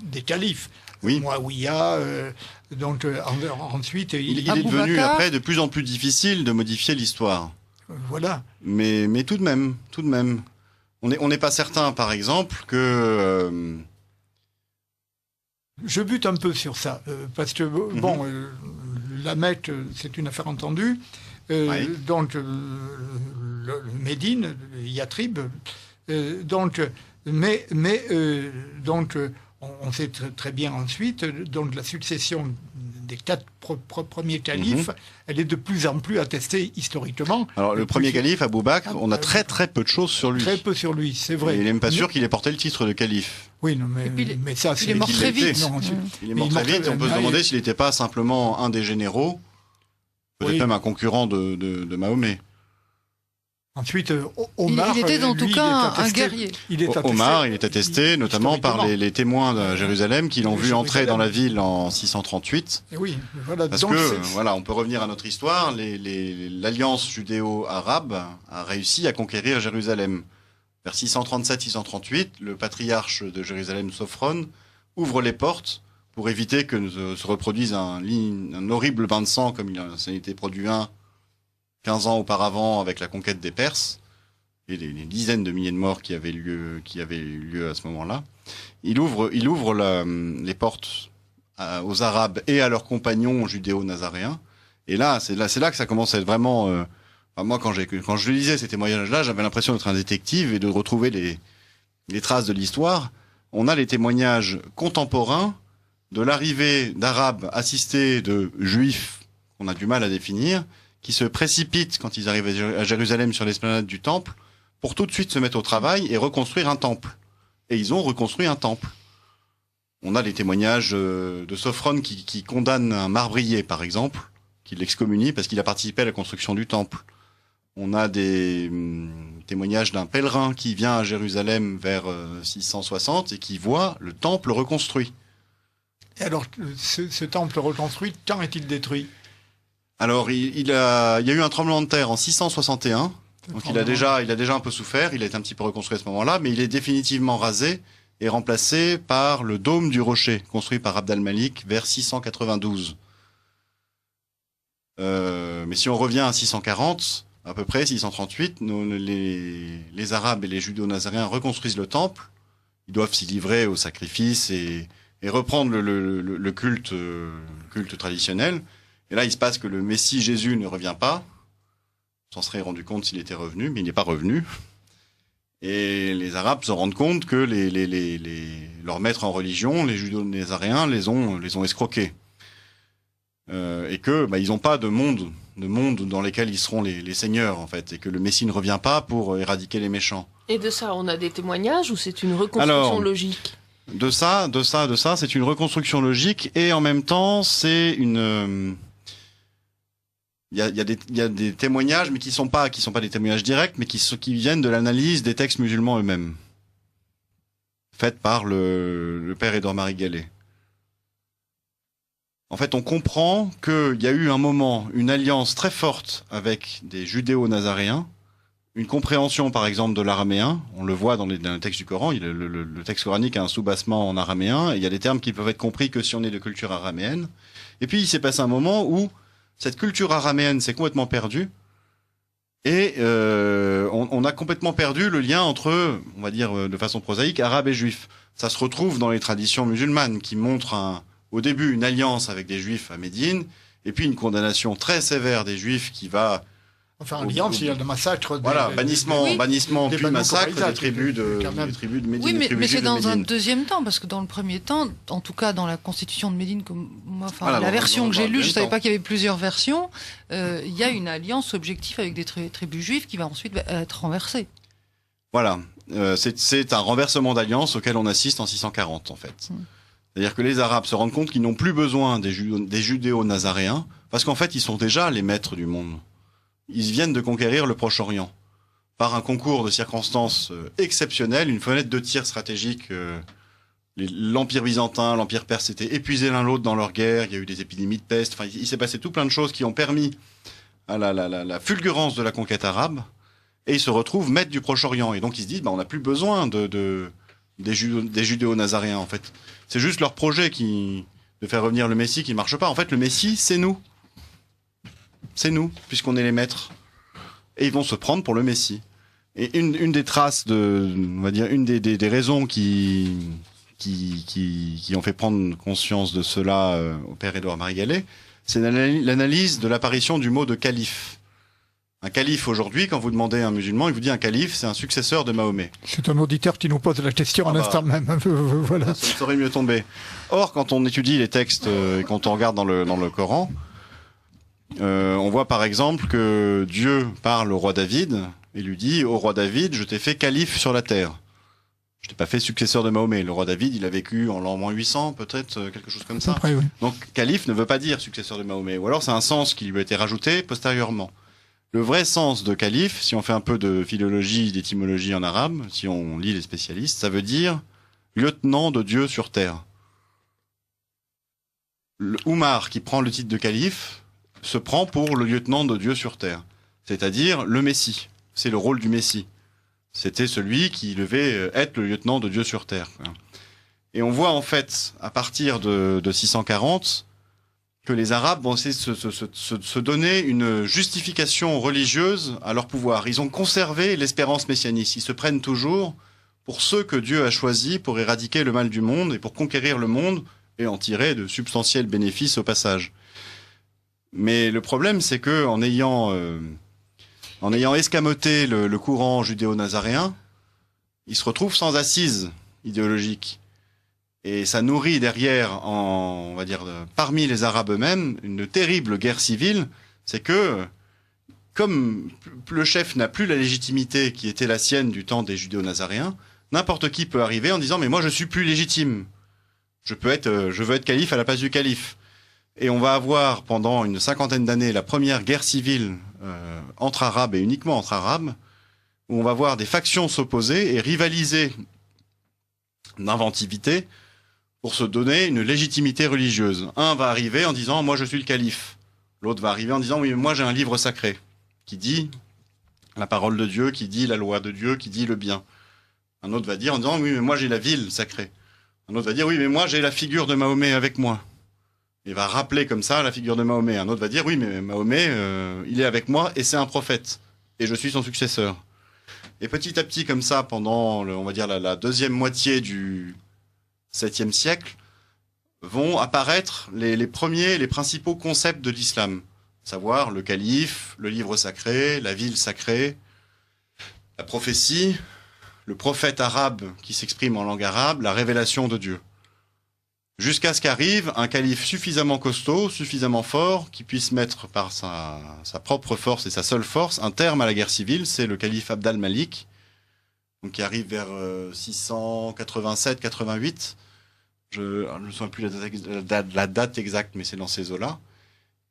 des califes.
Oui.
Mouawiya, donc ensuite...
Il est devenu après de plus en plus difficile de modifier l'histoire.
Voilà.
Mais tout de même. On n'est pas certain, par exemple, que...
Je bute un peu sur ça, parce que, bon, la Mecque, c'est une affaire entendue. Oui. Donc, le Médine, Yatrib, donc, on sait très bien ensuite, donc la succession des 4 premiers califes, elle est de plus en plus attestée historiquement.
Alors le premier calife, Abou Bakr, on a très peu de choses sur lui.
Très peu sur lui, c'est vrai.
Et il n'est même pas sûr qu'il ait porté le titre de calife.
Oui, non, mais ça,
il est mort très vite.
Il est mort très vite, et on peut se demander s'il n'était pas simplement un des généraux, peut-être même un concurrent de Mahomet.
Ensuite, Omar,
il était en tout cas un guerrier.
Omar, il est attesté notamment par les témoins de Jérusalem qui l'ont vu entrer dans la ville en 638.
Et oui, voilà.
Parce que, on peut revenir à notre histoire, l'alliance judéo-arabe a réussi à conquérir Jérusalem. Vers 637-638, le patriarche de Jérusalem, Sophrone, ouvre les portes pour éviter que se reproduise un horrible bain de sang comme il s'en était produit 15 ans auparavant avec la conquête des Perses et les dizaines de milliers de morts qui avaient eu lieu à ce moment-là. Il ouvre les portes aux Arabes et à leurs compagnons judéo-nazaréens. Et là, c'est là que ça commence à être vraiment... moi, quand je lisais ces témoignages-là, j'avais l'impression d'être un détective et de retrouver les traces de l'histoire. On a les témoignages contemporains de l'arrivée d'Arabes assistés de Juifs qu'on a du mal à définir, qui se précipitent quand ils arrivent à Jérusalem sur l'esplanade du temple pour tout de suite se mettre au travail et reconstruire un temple. Et ils ont reconstruit un temple. On a les témoignages de Sophrone qui condamne un marbrier, par exemple, qui l'excommunie parce qu'il a participé à la construction du temple. On a des témoignages d'un pèlerin qui vient à Jérusalem vers 660 et qui voit le temple reconstruit.
Et alors, ce temple reconstruit, quand est-il détruit ?
Alors, il y a eu un tremblement de terre en 661, donc il a déjà un peu souffert, il a été un petit peu reconstruit à ce moment-là, mais il est définitivement rasé et remplacé par le dôme du rocher, construit par Abd al-Malik vers 692. Mais si on revient à 640, à peu près 638, les Arabes et les Judéo-Nazaréens reconstruisent le temple, ils doivent s'y livrer au sacrifice et reprendre le culte traditionnel. Et là, il se passe que le Messie Jésus ne revient pas. On s'en serait rendu compte s'il était revenu, mais il n'est pas revenu. Et les Arabes se rendent compte que leurs maîtres en religion, les Judéo-Nazaréens, les ont escroqués. Et que ils n'ont pas de monde dans lequel ils seront les seigneurs, en fait. Et que le Messie ne revient pas pour éradiquer les méchants.
Et de ça, on a des témoignages ou c'est une reconstruction logique ?
De ça, c'est une reconstruction logique. Et en même temps, c'est une... Il y a des témoignages, mais qui sont pas des témoignages directs, mais qui viennent de l'analyse des textes musulmans eux-mêmes, faite par le père Édouard Marie Gallet. En fait, on comprend qu'il y a eu un moment, une alliance très forte avec des judéo-nazaréens, une compréhension, par exemple, de l'araméen. On le voit dans les textes du Coran. Le texte coranique a un soubassement en araméen. Et il y a des termes qui peuvent être compris que si on est de culture araméenne. Et puis, il s'est passé un moment où cette culture araméenne s'est complètement perdue. Et on a complètement perdu le lien entre, on va dire de façon prosaïque, arabes et juifs. Ça se retrouve dans les traditions musulmanes qui montrent au début une alliance avec des juifs à Médine, et puis une condamnation très sévère des juifs qui va...
Enfin, alliance, il y a le massacre...
bannissement, puis massacre des tribus de Médine.
Oui, mais c'est dans un deuxième temps, parce que dans le premier temps, en tout cas dans la constitution de Médine, la version que j'ai lue, je ne savais pas qu'il y avait plusieurs versions, il y a une alliance objective avec des tribus juives qui va ensuite être renversée.
Voilà, c'est un renversement d'alliance auquel on assiste en 640, en fait. C'est-à-dire que les Arabes se rendent compte qu'ils n'ont plus besoin des judéo-nazaréens, parce qu'en fait, ils sont déjà les maîtres du monde. Ils viennent de conquérir le Proche-Orient. Par un concours de circonstances exceptionnelles, une fenêtre de tir stratégique, l'Empire byzantin, l'Empire perse s'étaient épuisés l'un l'autre dans leur guerre, il y a eu des épidémies de peste, enfin, il s'est passé tout plein de choses qui ont permis à la fulgurance de la conquête arabe, et ils se retrouvent maîtres du Proche-Orient. Et donc ils se disent, on n'a plus besoin des judéo-nazaréens, en fait. C'est juste leur projet de faire revenir le Messie qui ne marche pas. En fait, le Messie, c'est nous. C'est nous, puisqu'on est les maîtres. Et ils vont se prendre pour le Messie. Et une des traces on va dire, une des raisons qui ont fait prendre conscience de cela au père Édouard Marie Gallet, c'est l'analyse de l'apparition du mot de calife. Un calife aujourd'hui, quand vous demandez à un musulman, il vous dit un calife, c'est un successeur de Mahomet.
C'est un auditeur qui nous pose la question à l'instant même. Voilà.
Ça serait mieux tomber. Or, quand on étudie les textes et quand on regarde dans le Coran, on voit par exemple que Dieu parle au roi David et lui dit « Ô roi David, je t'ai fait calife sur la terre. Je t'ai pas fait successeur de Mahomet. » Le roi David, il a vécu en l'an 800, peut-être, quelque chose comme ça.
Après, oui.
Donc, calife ne veut pas dire successeur de Mahomet. Ou alors, c'est un sens qui lui a été rajouté postérieurement. Le vrai sens de calife, si on fait un peu de philologie, d'étymologie en arabe, si on lit les spécialistes, ça veut dire lieutenant de Dieu sur terre. Le Oumar, qui prend le titre de calife, se prend pour le lieutenant de Dieu sur terre, c'est-à-dire le Messie. C'est le rôle du Messie. C'était celui qui devait être le lieutenant de Dieu sur terre. Et on voit en fait, à partir de 640, que les Arabes vont essayer de se donner une justification religieuse à leur pouvoir. Ils ont conservé l'espérance messianique. Ils se prennent toujours pour ceux que Dieu a choisis pour éradiquer le mal du monde et pour conquérir le monde et en tirer de substantiels bénéfices au passage. Mais le problème, c'est que en ayant escamoté le courant judéo-nazaréen, ils se retrouvent sans assise idéologique. Et ça nourrit derrière, on va dire, parmi les Arabes eux-mêmes, une terrible guerre civile. C'est que, comme le chef n'a plus la légitimité qui était la sienne du temps des judéo-nazaréens, n'importe qui peut arriver en disant « mais moi je suis plus légitime. Je veux être calife à la place du calife. » Et on va avoir pendant une 50aine d'années la première guerre civile entre Arabes et uniquement entre Arabes, où on va voir des factions s'opposer et rivaliser d'inventivité pour se donner une légitimité religieuse. Un va arriver en disant « moi je suis le calife ». L'autre va arriver en disant « oui, mais moi j'ai un livre sacré qui dit la parole de Dieu, qui dit la loi de Dieu, qui dit le bien ». Un autre va dire en disant « oui, mais moi j'ai la ville sacrée ». Un autre va dire « oui, mais moi j'ai la figure de Mahomet avec moi ». Il va rappeler comme ça la figure de Mahomet. Un autre va dire « oui, mais Mahomet, il est avec moi et c'est un prophète. Et je suis son successeur ». Et petit à petit, comme ça, pendant, on va dire, la deuxième moitié du 7e siècle, vont apparaître les principaux concepts de l'islam. À savoir le calife, le livre sacré, la ville sacrée, la prophétie, le prophète arabe qui s'exprime en langue arabe, la révélation de Dieu. Jusqu'à ce qu'arrive un calife suffisamment costaud, suffisamment fort, qui puisse mettre par sa propre force et sa seule force un terme à la guerre civile, c'est le calife Abd al-Malik, donc qui arrive vers 687-88. Je ne me souviens plus la date exacte, mais c'est dans ces eaux-là.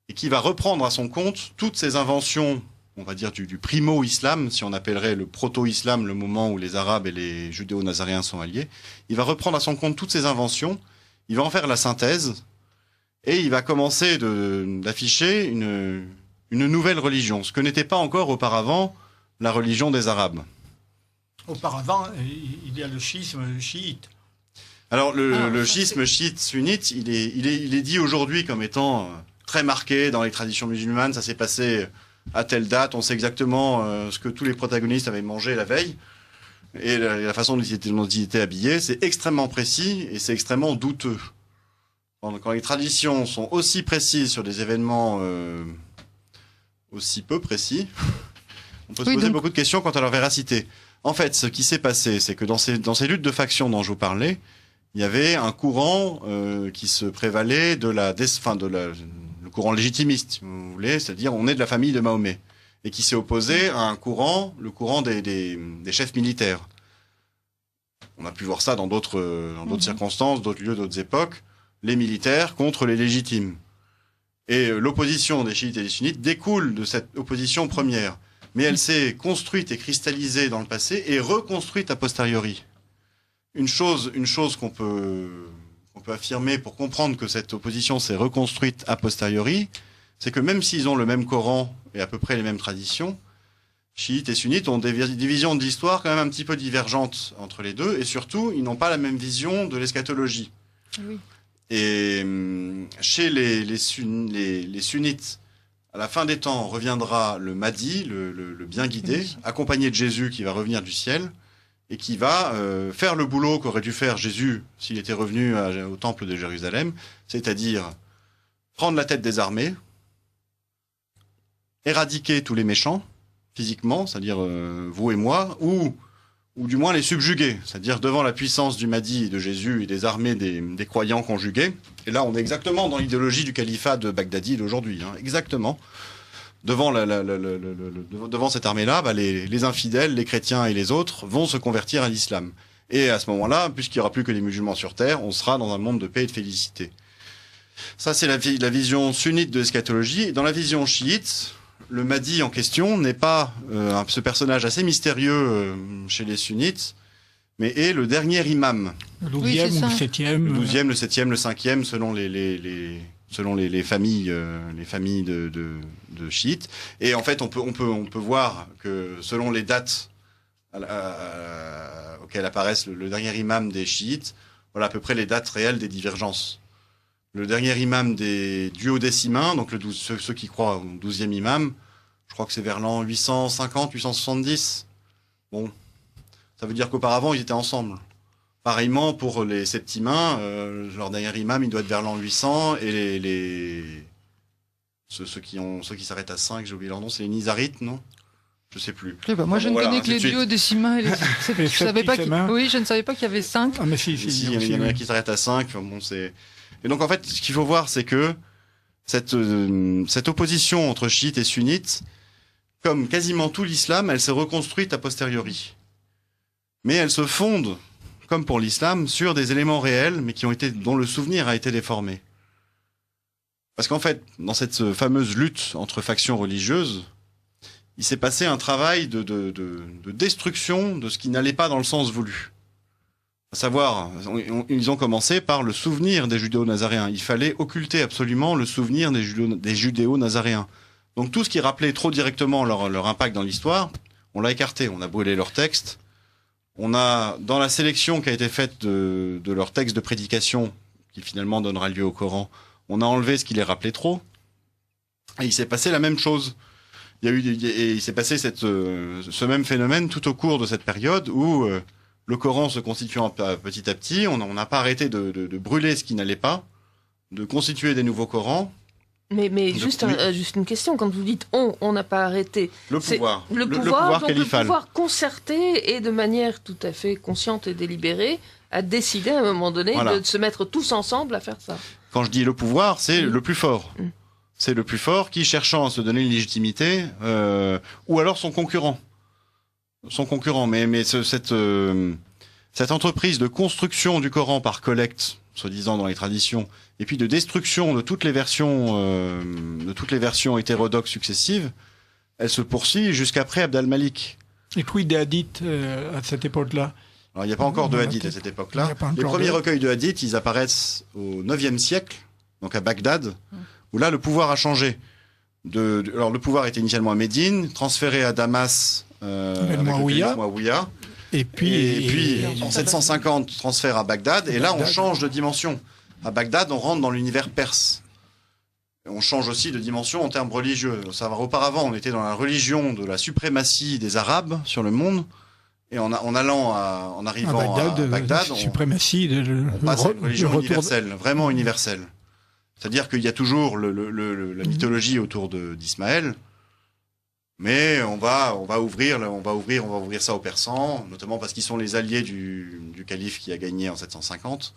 Et qui va reprendre à son compte toutes ces inventions, on va dire du primo-islam, si on appellerait le proto-islam le moment où les Arabes et les judéo-nazaréens sont alliés. Il va reprendre à son compte toutes ces inventions, il va en faire la synthèse, et il va commencer d'afficher une nouvelle religion, ce que n'était pas encore auparavant la religion des Arabes.
Auparavant, il y a le schisme chiite.
Alors le schisme chiite sunnite, il est dit aujourd'hui comme étant très marqué dans les traditions musulmanes. Ça s'est passé à telle date, on sait exactement ce que tous les protagonistes avaient mangé la veille et la façon dont ils étaient habillés. C'est extrêmement précis et c'est extrêmement douteux. Quand les traditions sont aussi précises sur des événements aussi peu précis, on peut se poser beaucoup de questions quant à leur véracité. En fait, ce qui s'est passé, c'est que dans ces luttes de factions dont je vous parlais, il y avait un courant qui se prévalait le courant légitimiste, si vous voulez, c'est-à-dire on est de la famille de Mahomet, et qui s'est opposé à le courant des chefs militaires. On a pu voir ça dans d'autres circonstances, d'autres lieux, d'autres époques, les militaires contre les légitimes. Et l'opposition des chiites et des sunnites découle de cette opposition première. Mais elle s'est construite et cristallisée dans le passé et reconstruite a posteriori. Une chose qu'on peut affirmer pour comprendre que cette opposition s'est reconstruite a posteriori, c'est que même s'ils ont le même Coran et à peu près les mêmes traditions, chiites et sunnites ont des visions de l'histoire quand même un petit peu divergentes entre les deux, et surtout, ils n'ont pas la même vision de l'eschatologie.
Oui.
Et chez les sunnites, à la fin des temps, reviendra le Mahdi, le bien guidé, accompagné de Jésus qui va revenir du ciel, et qui va faire le boulot qu'aurait dû faire Jésus s'il était revenu au temple de Jérusalem, c'est-à-dire prendre la tête des armées, éradiquer tous les méchants, physiquement, c'est-à-dire vous et moi, ou du moins les subjuguer, c'est-à-dire devant la puissance du Mahdi et de Jésus et des armées des croyants conjugués. Et là, on est exactement dans l'idéologie du califat de Baghdadi d'aujourd'hui, exactement. Devant cette armée-là, les infidèles, les chrétiens et les autres vont se convertir à l'islam. Et à ce moment-là, puisqu'il n'y aura plus que les musulmans sur terre, on sera dans un monde de paix et de félicité. Ça, c'est la vision sunnite de l'eschatologie. Dans la vision chiite, le Mahdi en question n'est pas ce personnage assez mystérieux chez les sunnites, mais est le dernier imam.
Le 12e ou le 7e.
Le 12e, le 7e, le 5e, selon les familles, de chiites. Et en fait, on peut voir que selon les dates auxquelles apparaissent le dernier imam des chiites, voilà à peu près les dates réelles des divergences. Le dernier imam du duodécimain, donc ceux qui croient au 12e imam, je crois que c'est vers l'an 850, 870. Bon, ça veut dire qu'auparavant, ils étaient ensemble. Pareillement, pour les septimains, leur dernier imam, il doit être vers l'an 800, et ceux qui s'arrêtent à 5, j'ai oublié leur nom, c'est les Nizarites, non? Je sais plus.
Moi, je ne connais que les duodécimains et je savais pas je ne savais pas qu'il y avait 5.
Ah, mais si, il y en a qui s'arrêtent à 5. Bon, c'est... Et donc, en fait, ce qu'il faut voir, c'est que cette opposition entre chiites et sunnites, comme quasiment tout l'islam, elle s'est reconstruite a posteriori. Mais elle se fonde, comme pour l'islam, sur des éléments réels, mais dont le souvenir a été déformé. Parce qu'en fait, dans cette fameuse lutte entre factions religieuses, il s'est passé un travail de destruction de ce qui n'allait pas dans le sens voulu. À savoir, ils ont commencé par le souvenir des judéo-nazaréens. Il fallait occulter absolument le souvenir des judéo-nazaréens. Donc tout ce qui rappelait trop directement leur impact dans l'histoire, on l'a écarté. On a brûlé leurs textes. On a, dans la sélection qui a été faite de leurs textes de prédication, qui finalement donnera lieu au Coran, on a enlevé ce qui les rappelait trop. Et il s'est passé la même chose. Il s'est passé ce même phénomène tout au cours de cette période où le Coran se constituant petit à petit, on n'a pas arrêté de brûler ce qui n'allait pas, de constituer des nouveaux Corans.
Mais juste une question, quand vous dites on n'a pas arrêté.
Le pouvoir
califal. Le pouvoir concerté et de manière tout à fait consciente et délibérée a décidé à un moment donné de se mettre tous ensemble à faire ça.
Quand je dis le pouvoir, c'est le plus fort. C'est le plus fort qui, cherchant à se donner une légitimité, ou alors son concurrent. Mais cette entreprise de construction du Coran par collecte, soi-disant dans les traditions, et puis de destruction de toutes les versions hétérodoxes successives, elle se poursuit jusqu'après Abd al-Malik.
Et quid des hadiths à cette époque-là?
Alors, il n'y a pas encore de hadiths à cette époque-là. Les premiers recueils de hadiths, ils apparaissent au 9e siècle, donc à Bagdad, où là, le pouvoir a changé. Alors, le pouvoir était initialement à Médine, transféré à Damas avec Mouawiya. Et puis en 750, transfert à Bagdad. Et là, on change de dimension. À Bagdad, on rentre dans l'univers perse. On change aussi de dimension en termes religieux. Auparavant, on était dans la religion de la suprématie des Arabes sur le monde. Et en arrivant à Bagdad, on passe à une religion universelle, vraiment universelle. C'est-à-dire qu'il y a toujours la mythologie autour d'Ismaël, mais on va ouvrir ça aux Persans, notamment parce qu'ils sont les alliés du calife qui a gagné en 750.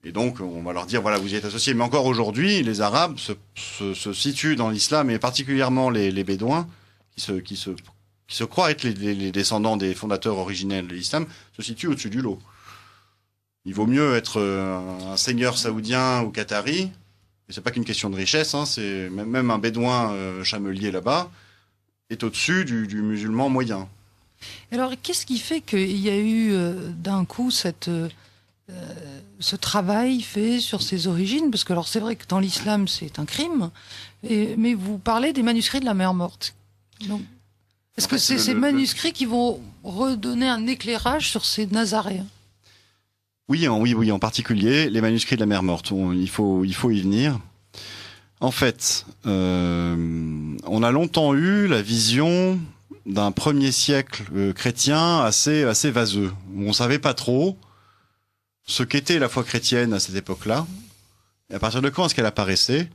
Et donc, on va leur dire, voilà, vous y êtes associés. Mais encore aujourd'hui, les Arabes se situent dans l'islam, et particulièrement les Bédouins, qui se croient être les descendants des fondateurs originels de l'islam, se situent au-dessus du lot. Il vaut mieux être un seigneur saoudien ou qatari, et c'est pas qu'une question de richesse, hein, c'est même un Bédouin chamelier là-bas, est au-dessus du musulman moyen.
Alors, qu'est-ce qui fait qu'il y a eu d'un coup ce travail fait sur ses origines? Parce que alors c'est vrai que dans l'islam c'est un crime, mais vous parlez des manuscrits de la mer morte. Donc, est-ce que c'est ces manuscrits qui vont redonner un éclairage sur ces Nazaréens?
Oui, en particulier les manuscrits de la mer morte. Il faut y venir. En fait, on a longtemps eu la vision d'un premier siècle chrétien assez vaseux, où on savait pas trop ce qu'était la foi chrétienne à cette époque-là, et à partir de quand est-ce qu'elle apparaissait.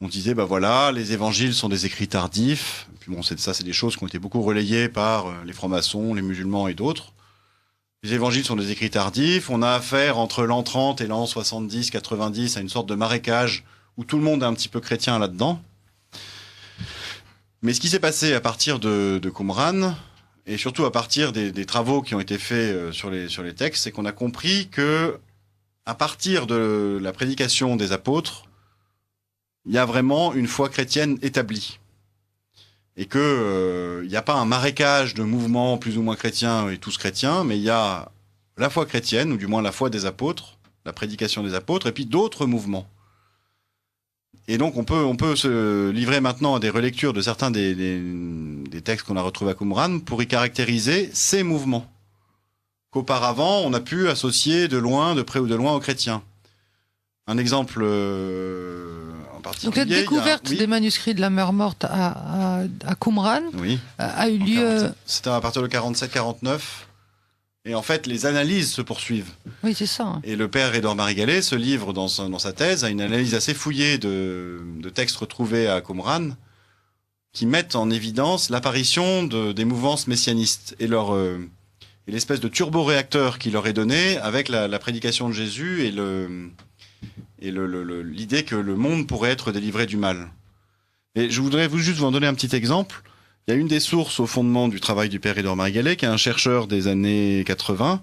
On disait, bah voilà, les évangiles sont des écrits tardifs. Puis bon, c'est des choses qui ont été beaucoup relayées par les francs-maçons, les musulmans et d'autres. Les évangiles sont des écrits tardifs. On a affaire entre l'an 30 et l'an 70, 90 à une sorte de marécage où tout le monde est un petit peu chrétien là-dedans. Mais ce qui s'est passé à partir de Qumran, et surtout à partir des travaux qui ont été faits sur les textes, c'est qu'on a compris que à partir de la prédication des apôtres, il y a vraiment une foi chrétienne établie. Et que il n'y a pas un marécage de mouvements plus ou moins chrétiens et tous chrétiens, mais il y a la foi chrétienne, ou du moins la foi des apôtres, la prédication des apôtres, et puis d'autres mouvements. Et donc on peut se livrer maintenant à des relectures de certains des textes qu'on a retrouvés à Qumran pour y caractériser ces mouvements qu'auparavant on a pu associer de loin, de près ou de loin aux chrétiens. Un exemple en particulier. Donc
la découverte des manuscrits de la mer morte à Qumran a eu lieu.
C'était à partir de 47-49. Et en fait, les analyses se poursuivent.
Oui, c'est ça.
Et le père Édouard Marie-Gallet se livre dans sa thèse à une analyse assez fouillée de textes retrouvés à Qumran qui mettent en évidence l'apparition des mouvances messianistes et l'espèce de turboréacteur qui leur est donné avec la prédication de Jésus et l'idée que le monde pourrait être délivré du mal. Et je voudrais juste vous en donner un petit exemple. Il y a une des sources au fondement du travail du père Édouard Marie-Gallet, qui est un chercheur des années 80,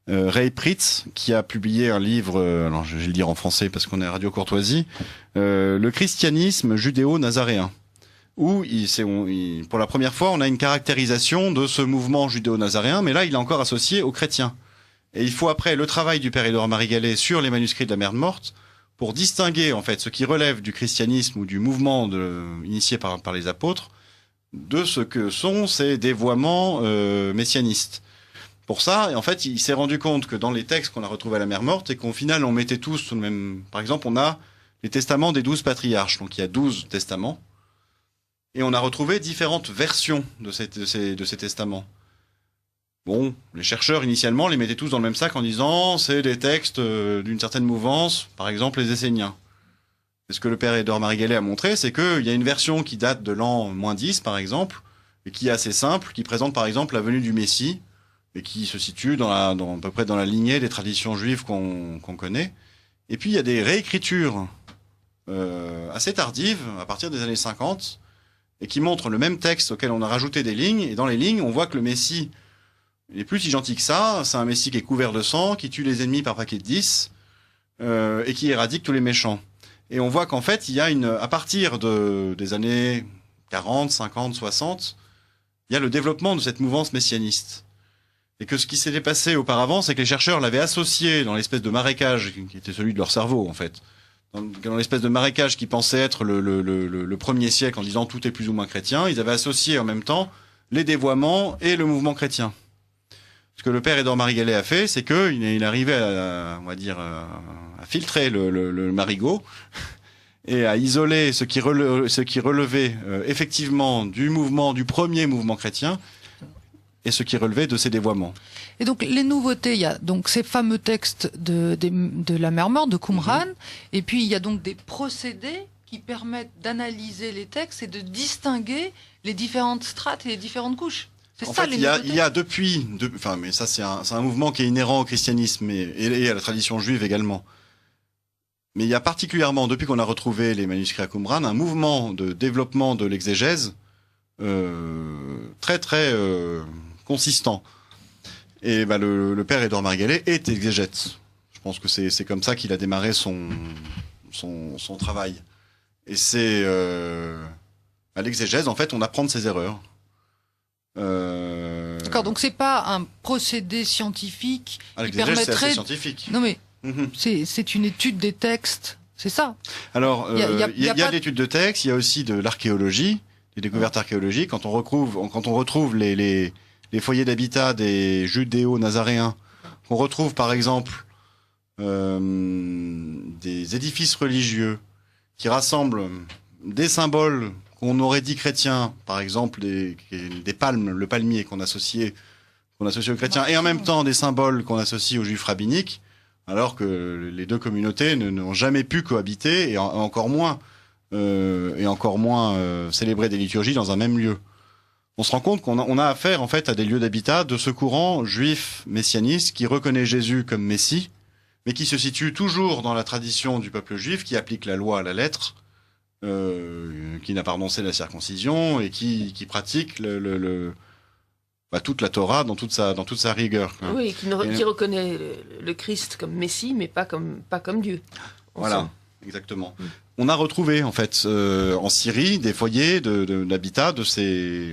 Ray Pritz, qui a publié un livre, alors je vais le dire en français parce qu'on est à Radio Courtoisie, Le christianisme judéo-nazaréen, où pour la première fois on a une caractérisation de ce mouvement judéo-nazaréen, mais là il est encore associé aux chrétiens. Et il faut après le travail du père Édouard Marie-Gallet sur les manuscrits de la mer morte pour distinguer en fait ce qui relève du christianisme ou du mouvement initié par les apôtres de ce que sont ces dévoiements messianistes. Pour ça, en fait, il s'est rendu compte que dans les textes qu'on a retrouvés à la mer morte, et qu'au final, on mettait tous sous le même... Par exemple, on a les testaments des 12 patriarches, donc il y a 12 testaments, et on a retrouvé différentes versions de ces testaments. Bon, les chercheurs, initialement, les mettaient tous dans le même sac en disant c'est des textes d'une certaine mouvance, par exemple les Esséniens. Et ce que le père Édouard Marie-Gallet a montré, c'est qu'il y a une version qui date de l'an -10, par exemple, et qui est assez simple, qui présente par exemple la venue du Messie, et qui se situe à peu près dans la lignée des traditions juives qu'on connaît. Et puis il y a des réécritures assez tardives, à partir des années 50, et qui montrent le même texte auquel on a rajouté des lignes, et dans les lignes, on voit que le Messie n'est plus si gentil que ça, c'est un Messie qui est couvert de sang, qui tue les ennemis par paquet de 10, et qui éradique tous les méchants. Et on voit qu'en fait, il y a à partir des années 40, 50, 60, il y a le développement de cette mouvance messianiste. Et que ce qui s'était passé auparavant, c'est que les chercheurs l'avaient associé dans l'espèce de marécage qui était celui de leur cerveau, en fait. Dans l'espèce de marécage qui pensait être le premier siècle en disant tout est plus ou moins chrétien, ils avaient associé en même temps les dévoiements et le mouvement chrétien. Ce que le père Édouard Marigalet a fait, c'est qu'il arrivait à filtrer le marigot et à isoler ce qui relevait effectivement du premier mouvement chrétien et ce qui relevait de ses dévoiements.
Et donc les nouveautés, il y a donc ces fameux textes de la Mère Morte, de Qumran, et puis il y a donc des procédés qui permettent d'analyser les textes et de distinguer les différentes strates et les différentes couches.
En fait, il y a mais ça c'est un mouvement qui est inhérent au christianisme et à la tradition juive également. Mais il y a particulièrement, depuis qu'on a retrouvé les manuscrits à Qumran, un mouvement de développement de l'exégèse très très consistant. Et le père Édouard Marigalet est exégète. Je pense que c'est comme ça qu'il a démarré son travail. Et c'est à l'exégèse, en fait, on apprend de ses erreurs.
D'accord, donc c'est pas un procédé scientifique qui permettrait...
C'est assez scientifique.
Non mais c'est une étude des textes, c'est ça.
Alors, il y a l'étude de texte, il y a aussi de l'archéologie, des découvertes archéologiques. Quand on retrouve les foyers d'habitat des judéo-nazaréens, qu'on retrouve par exemple des édifices religieux qui rassemblent des symboles qu'on aurait dit chrétiens, par exemple des palmes, le palmier qu'on associe aux chrétiens, et en même temps des symboles qu'on associe aux juifs rabbiniques, alors que les deux communautés n'ont jamais pu cohabiter et encore moins célébrer des liturgies dans un même lieu. On se rend compte qu'on a affaire en fait à des lieux d'habitat de ce courant juif messianiste qui reconnaît Jésus comme Messie, mais qui se situe toujours dans la tradition du peuple juif, qui applique la loi à la lettre, qui n'a pas renoncé à la circoncision et qui pratique toute la Torah dans toute sa rigueur.
Oui, qui reconnaît le Christ comme Messie, mais pas comme Dieu.
Voilà, exactement. On a retrouvé en fait en Syrie des foyers d'habitat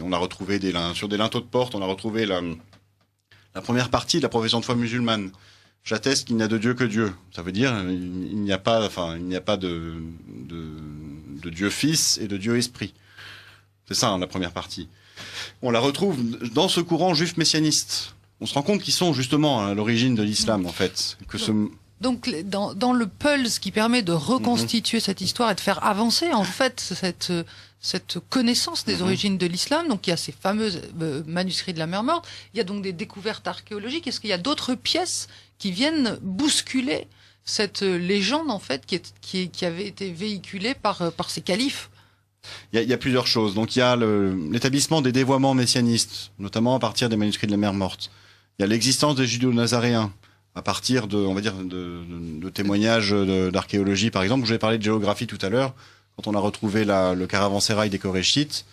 on a retrouvé sur des linteaux de porte, on a retrouvé la première partie de la profession de foi musulmane. J'atteste qu'il n'y a de Dieu que Dieu. Ça veut dire il n'y a pas de Dieu Fils et de Dieu Esprit. C'est ça, la première partie. On la retrouve dans ce courant juif messianiste. On se rend compte qu'ils sont justement à l'origine de l'islam, en fait.
Donc, dans le pulse qui permet de reconstituer cette histoire et de faire avancer, en fait, cette connaissance des origines de l'islam, donc il y a ces fameux manuscrits de la Mère Morte, il y a donc des découvertes archéologiques. Est-ce qu'il y a d'autres pièces qui viennent bousculer cette légende, en fait, qui avait été véhiculée par ces califes?
Il y a plusieurs choses. Donc il y a l'établissement des dévoiements messianistes, notamment à partir des manuscrits de la Mère Morte. Il y a l'existence des judéo-nazaréens, à partir de témoignages d'archéologie, par exemple. Je vous ai parlé de géographie tout à l'heure. Quand on a retrouvé le caravansérail des Koréchites,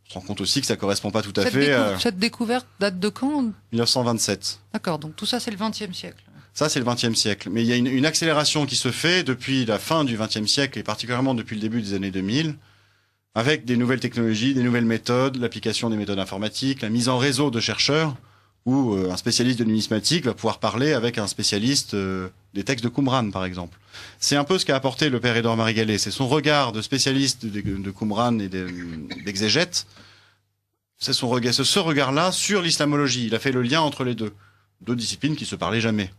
on se rend compte aussi que ça correspond pas tout à fait.
Cette découverte date de quand?
1927.
D'accord, donc tout ça c'est le XXe siècle.
Ça, c'est le XXe siècle. Mais il y a une accélération qui se fait depuis la fin du XXe siècle et particulièrement depuis le début des années 2000, avec des nouvelles technologies, des nouvelles méthodes, l'application des méthodes informatiques, la mise en réseau de chercheurs, où un spécialiste de numismatique va pouvoir parler avec un spécialiste des textes de Qumran, par exemple. C'est un peu ce qu'a apporté le père Édouard Marigalet. C'est son regard de spécialiste de Qumran et d'exégète. C'est ce regard-là sur l'islamologie. Il a fait le lien entre les deux disciplines qui se parlaient jamais.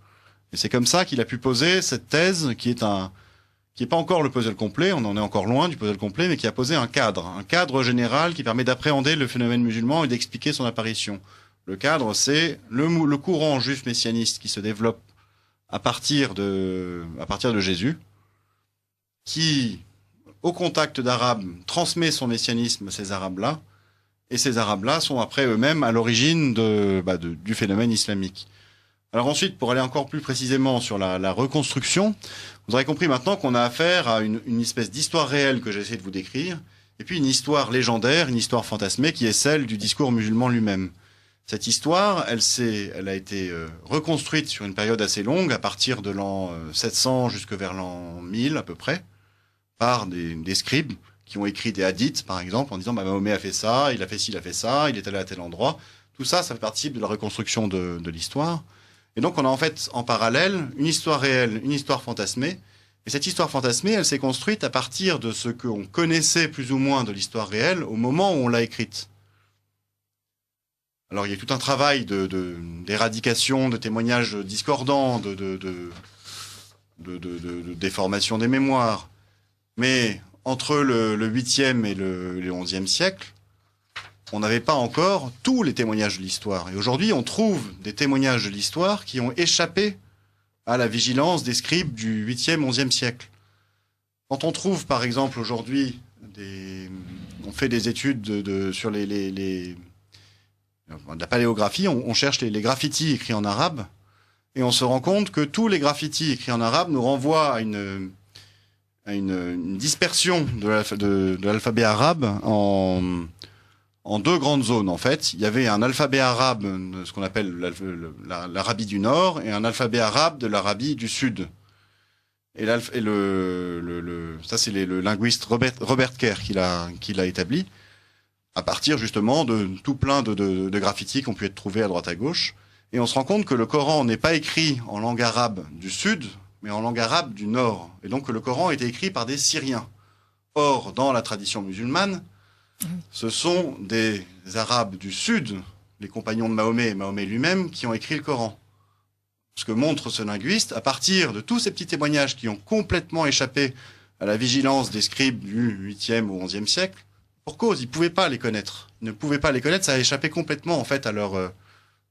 Et c'est comme ça qu'il a pu poser cette thèse qui est pas encore le puzzle complet, on en est encore loin du puzzle complet, mais qui a posé un cadre général qui permet d'appréhender le phénomène musulman et d'expliquer son apparition. Le cadre, c'est le courant juif messianiste qui se développe à partir de Jésus, qui, au contact d'Arabes, transmet son messianisme à ces Arabes-là, et ces Arabes-là sont après eux-mêmes à l'origine du phénomène islamique. Alors ensuite, pour aller encore plus précisément sur la reconstruction, vous aurez compris maintenant qu'on a affaire à une espèce d'histoire réelle que j'ai essayé de vous décrire, et puis une histoire légendaire, une histoire fantasmée qui est celle du discours musulman lui-même. Cette histoire, elle a été reconstruite sur une période assez longue, à partir de l'an 700 jusque vers l'an 1000 à peu près, par des scribes qui ont écrit des hadiths, par exemple, en disant Mahomet a fait ça, il a fait ci, il a fait ça, il est allé à tel endroit. Tout ça, ça fait partie de la reconstruction de l'histoire. Et donc on a en fait en parallèle une histoire réelle, une histoire fantasmée. Et cette histoire fantasmée, elle s'est construite à partir de ce qu'on connaissait plus ou moins de l'histoire réelle au moment où on l'a écrite. Alors il y a tout un travail d'éradication, de témoignages discordants, de déformation des mémoires. Mais entre le 8e et le 11e siècle, on n'avait pas encore tous les témoignages de l'histoire. Et aujourd'hui, on trouve des témoignages de l'histoire qui ont échappé à la vigilance des scribes du 8e, 11e siècle. Quand on trouve, par exemple, aujourd'hui, on fait des études sur de la paléographie, on cherche les graffitis écrits en arabe, et on se rend compte que tous les graffitis écrits en arabe nous renvoient à une dispersion de l'alphabet arabe en deux grandes zones, en fait. Il y avait un alphabet arabe, ce qu'on appelle l'Arabie du Nord, et un alphabet arabe de l'Arabie du Sud. Et ça, c'est le linguiste Robert Kerr qui l'a établi, à partir justement de tout plein de graffitis qui ont pu être trouvés à droite à gauche. Et on se rend compte que le Coran n'est pas écrit en langue arabe du Sud, mais en langue arabe du Nord. Et donc que le Coran était écrit par des Syriens. Or, dans la tradition musulmane, ce sont des Arabes du Sud, les compagnons de Mahomet et Mahomet lui-même, qui ont écrit le Coran. Ce que montre ce linguiste, à partir de tous ces petits témoignages qui ont complètement échappé à la vigilance des scribes du 8e ou 11e siècle, pour cause, ils ne pouvaient pas les connaître. Ils ne pouvaient pas les connaître, ça a échappé complètement en fait à leur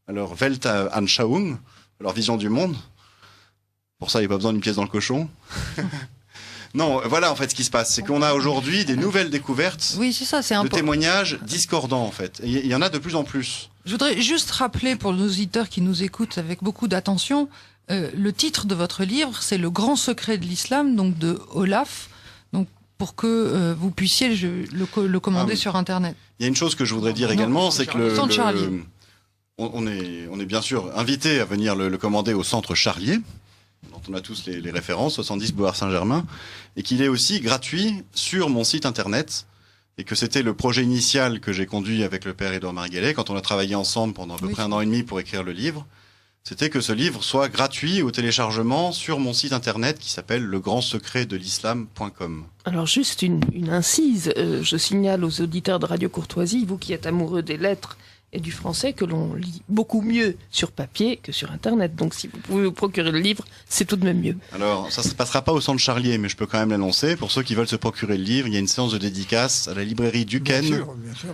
Weltanschauung, à leur vision du monde. Pour ça, il n'y a pas besoin d'une pièce dans le cochon. Non, voilà en fait ce qui se passe, c'est qu'on a aujourd'hui des nouvelles découvertes de témoignages discordants en fait. Et il y en a de plus en plus.
Je voudrais juste rappeler pour nos auditeurs qui nous écoutent avec beaucoup d'attention, le titre de votre livre, c'est Le Grand Secret de l'Islam, donc de Olaf, donc pour que vous puissiez le commander sur Internet.
Il y a une chose que je voudrais dire également, c'est que on est bien sûr invité à venir le commander au Centre Charlier, dont on a tous les références, 70 Boulevard Saint-Germain, et qu'il est aussi gratuit sur mon site internet, et que c'était le projet initial que j'ai conduit avec le père Édouard Marguelet, quand on a travaillé ensemble pendant à peu près 1 an et demi pour écrire le livre, c'était que ce livre soit gratuit au téléchargement sur mon site internet qui s'appelle legrandsecretdelislam.com.
Alors juste une incise, je signale aux auditeurs de Radio Courtoisie, vous qui êtes amoureux des lettres et du français, que l'on lit beaucoup mieux sur papier que sur Internet. Donc si vous pouvez vous procurer le livre, c'est tout de même mieux.
Alors, ça ne se passera pas au Centre Charlier, mais je peux quand même l'annoncer. Pour ceux qui veulent se procurer le livre, il y a une séance de dédicace à la librairie Duquesne.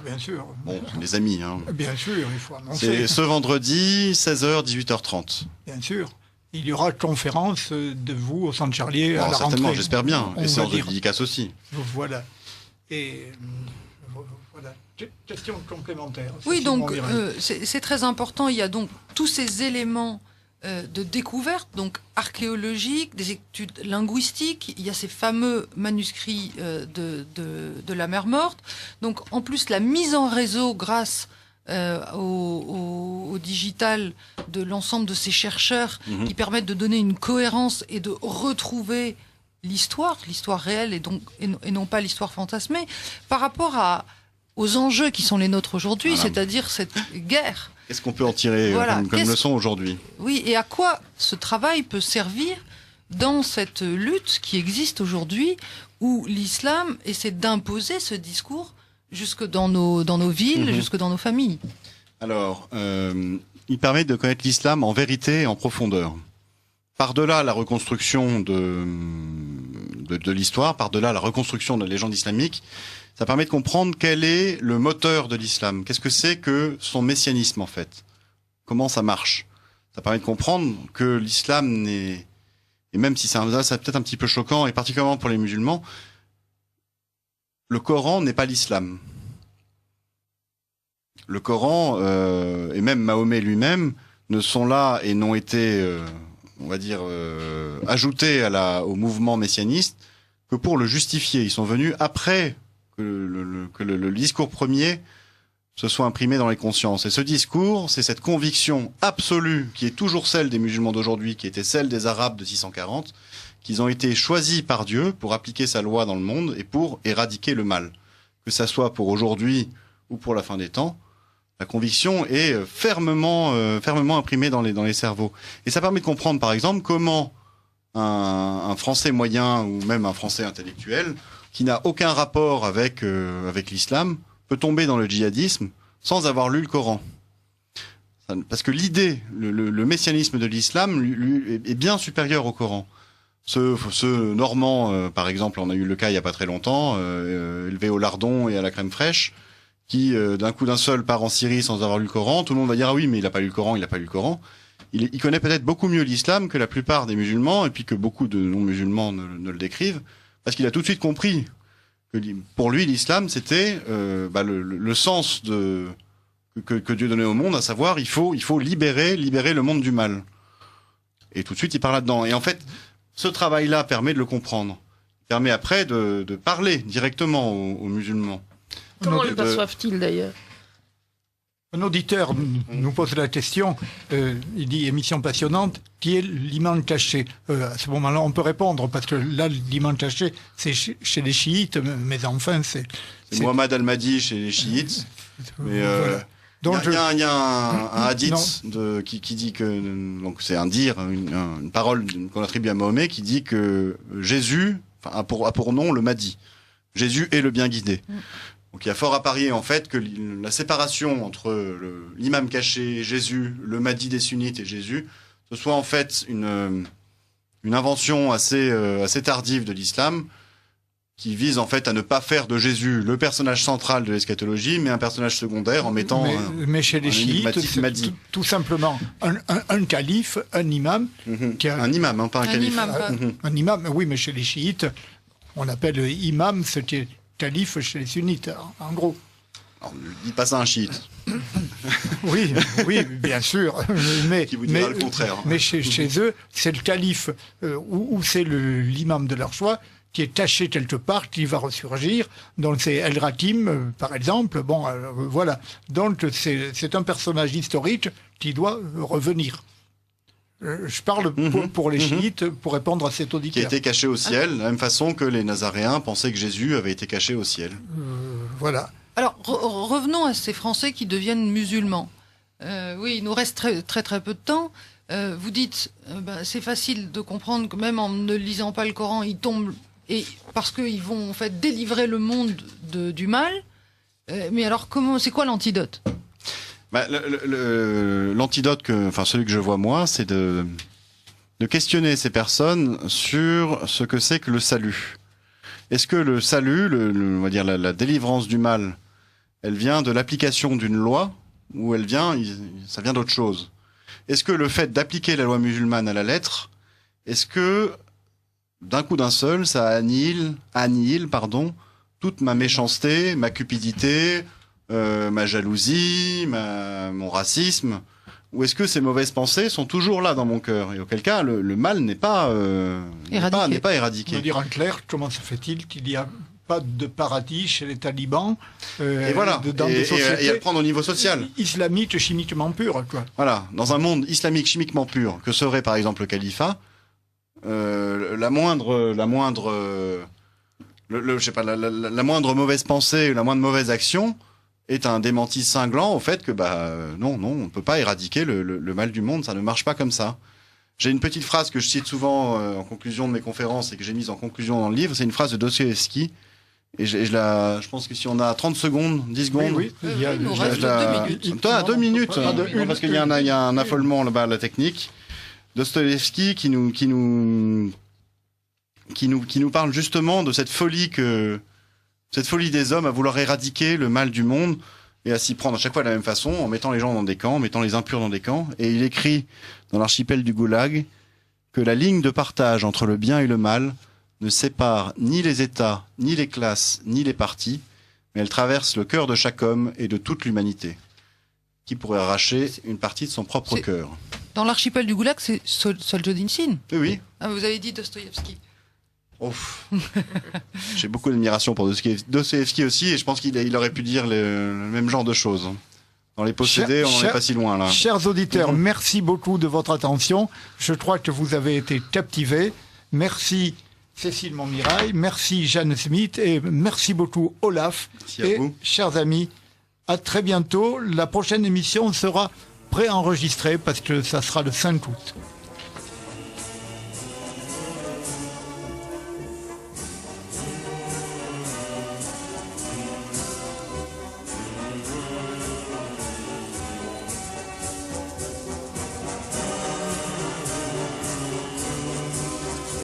Bien sûr.
Bon, les amis. Hein.
Bien sûr, il faut annoncer.
C'est ce vendredi, 16h, 18h30.
Bien sûr. Il y aura conférence de vous au Centre Charlier à la
certainement,
rentrée.
J'espère bien. Et séance de dédicace aussi.
Voilà. Et... voilà. Question complémentaire.
Oui, donc c'est très important. Il y a donc tous ces éléments de découverte, donc archéologiques, des études linguistiques. Il y a ces fameux manuscrits de la Mer Morte. Donc en plus la mise en réseau grâce au digital de l'ensemble de ces chercheurs qui permettent de donner une cohérence et de retrouver l'histoire réelle et non pas l'histoire fantasmée par rapport aux enjeux qui sont les nôtres aujourd'hui, c'est-à-dire cette guerre.
Qu'est-ce qu'on peut en tirer comme leçon aujourd'hui ?
Oui, et à quoi ce travail peut servir dans cette lutte qui existe aujourd'hui, où l'islam essaie d'imposer ce discours jusque dans nos villes, jusque dans nos familles.
Alors, il permet de connaître l'islam en vérité et en profondeur. Par-delà la reconstruction de l'histoire, par-delà la reconstruction de la légende islamique, ça permet de comprendre quel est le moteur de l'islam. Qu'est-ce que c'est que son messianisme, en fait ? Comment ça marche ? Ça permet de comprendre que l'islam n'est... Et même si c'est peut-être un petit peu choquant, et particulièrement pour les musulmans, le Coran n'est pas l'islam. Le Coran, et même Mahomet lui-même, ne sont là et n'ont été, ajoutés au mouvement messianiste que pour le justifier. Ils sont venus après que le discours premier se soit imprimé dans les consciences. Et ce discours, c'est cette conviction absolue qui est toujours celle des musulmans d'aujourd'hui, qui était celle des Arabes de 640, qu'ils ont été choisis par Dieu pour appliquer sa loi dans le monde et pour éradiquer le mal. Que ça soit pour aujourd'hui ou pour la fin des temps, la conviction est fermement imprimée dans les cerveaux. Et ça permet de comprendre, par exemple, comment un Français moyen ou même un Français intellectuel qui n'a aucun rapport avec l'islam peut tomber dans le djihadisme sans avoir lu le Coran. parce que l'idée, le messianisme de l'islam lui est bien supérieur au Coran. Ce Normand, par exemple, on a eu le cas il y a pas très longtemps, élevé au lardon et à la crème fraîche, qui d'un coup d'un seul part en Syrie sans avoir lu le Coran. Tout le monde va dire ah oui, mais il a pas lu le Coran, il a pas lu le Coran. Il connaît peut-être beaucoup mieux l'islam que la plupart des musulmans, et puis que beaucoup de non-musulmans ne le décrivent, parce qu'il a tout de suite compris que pour lui l'islam c'était le sens que Dieu donnait au monde, à savoir il faut libérer le monde du mal. Et tout de suite il part là-dedans. Et en fait, ce travail-là permet de le comprendre. Il permet après de parler directement aux musulmans.
Comment le perçoivent-ils d'ailleurs ?
Un auditeur nous pose la question, il dit émission passionnante, qui est l'imam caché ? À ce moment-là, on peut répondre, parce que là, l'imam caché, c'est chez les chiites, mais enfin, c'est
Mohamed Al-Mahdi chez les chiites. Mais
voilà. Donc,
il y a un hadith qui dit que, donc c'est un dire, une parole qu'on attribue à Mahomet, qui dit que Jésus a pour nom le Mahdi. Jésus est le bien guidé. Donc il y a fort à parier en fait que la séparation entre l'imam caché et Jésus, le Mahdi des sunnites et Jésus, ce soit en fait une invention assez tardive de l'islam, qui vise en fait à ne pas faire de Jésus le personnage central de l'eschatologie, mais un personnage secondaire en mettant
mais chez les chiites, c'est tout simplement un calife, un imam.
Un imam, hein, pas un calife.
Un imam, oui, mais chez les chiites, on appelle imam ce qui est calife chez les sunnites, en gros.
Alors, ne dis pas ça à un chiite.
Oui, bien sûr. Mais,
qui vous dira le contraire.
Mais chez eux, c'est le calife ou c'est l'imam de leur choix qui est caché quelque part, qui va ressurgir. Donc c'est El Rakim, par exemple. Bon, voilà. Donc c'est un personnage historique qui doit revenir. Je parle pour les chiites, pour répondre à cet auditeur.
Qui a été caché au ciel, de la même façon que les Nazaréens pensaient que Jésus avait été caché au ciel.
Voilà.
Alors, revenons à ces Français qui deviennent musulmans. Oui, il nous reste très peu de temps. Vous dites, c'est facile de comprendre que même en ne lisant pas le Coran, ils tombent, parce qu'ils vont en fait délivrer le monde du mal. Mais alors, c'est quoi l'antidote ?
L'antidote, celui que je vois moi, c'est de questionner ces personnes sur ce que c'est que le salut. Est-ce que le salut, on va dire la délivrance du mal, elle vient de l'application d'une loi, ou ça vient d'autre chose? Est-ce que le fait d'appliquer la loi musulmane à la lettre, est-ce que d'un coup d'un seul, ça annihile, toute ma méchanceté, ma cupidité, ma jalousie, mon racisme, ou est-ce que ces mauvaises pensées sont toujours là dans mon cœur, et auquel cas le mal n'est pas éradiqué.
On va dire en clair, comment se fait-il qu'il n'y a pas de paradis chez les talibans
et voilà,
dans des sociétés
et à le prendre au niveau social.
Islamique chimiquement pure, quoi.
Voilà, dans un monde islamique chimiquement pur, que serait par exemple le califat, la moindre mauvaise pensée, la moindre mauvaise action est un démenti cinglant au fait que non, on ne peut pas éradiquer le mal du monde, ça ne marche pas comme ça. J'ai une petite phrase que je cite souvent en conclusion de mes conférences et que j'ai mise en conclusion dans le livre, c'est une phrase de Dostoïevski, et je pense que si on a 30 secondes, 10 secondes...
Oui,
il nous reste 2 minutes.
2 minutes, parce qu'il y a un affolement là-bas à la technique. Dostoïevski qui nous parle justement de cette folie des hommes à vouloir éradiquer le mal du monde et à s'y prendre à chaque fois de la même façon, en mettant les gens dans des camps, en mettant les impurs dans des camps. Et il écrit dans l'archipel du Goulag que la ligne de partage entre le bien et le mal ne sépare ni les États, ni les classes, ni les partis, mais elle traverse le cœur de chaque homme et de toute l'humanité, qui pourrait arracher une partie de son propre cœur.
Dans l'archipel du Goulag, c'est Solzhenitsyn.
Oui.
Ah, vous avez dit Dostoïevski.
J'ai beaucoup d'admiration pour Dostoïevski aussi, et je pense qu'il aurait pu dire le même genre de choses. Dans Les Possédés, on n'en est pas si loin là.
Chers auditeurs, merci beaucoup de votre attention. Je crois que vous avez été captivés. Merci Cécile Montmirail, merci Jeanne Smith et merci beaucoup Olaf.
Merci à vous.
Chers amis, à très bientôt. La prochaine émission sera préenregistrée parce que ça sera le 5 août.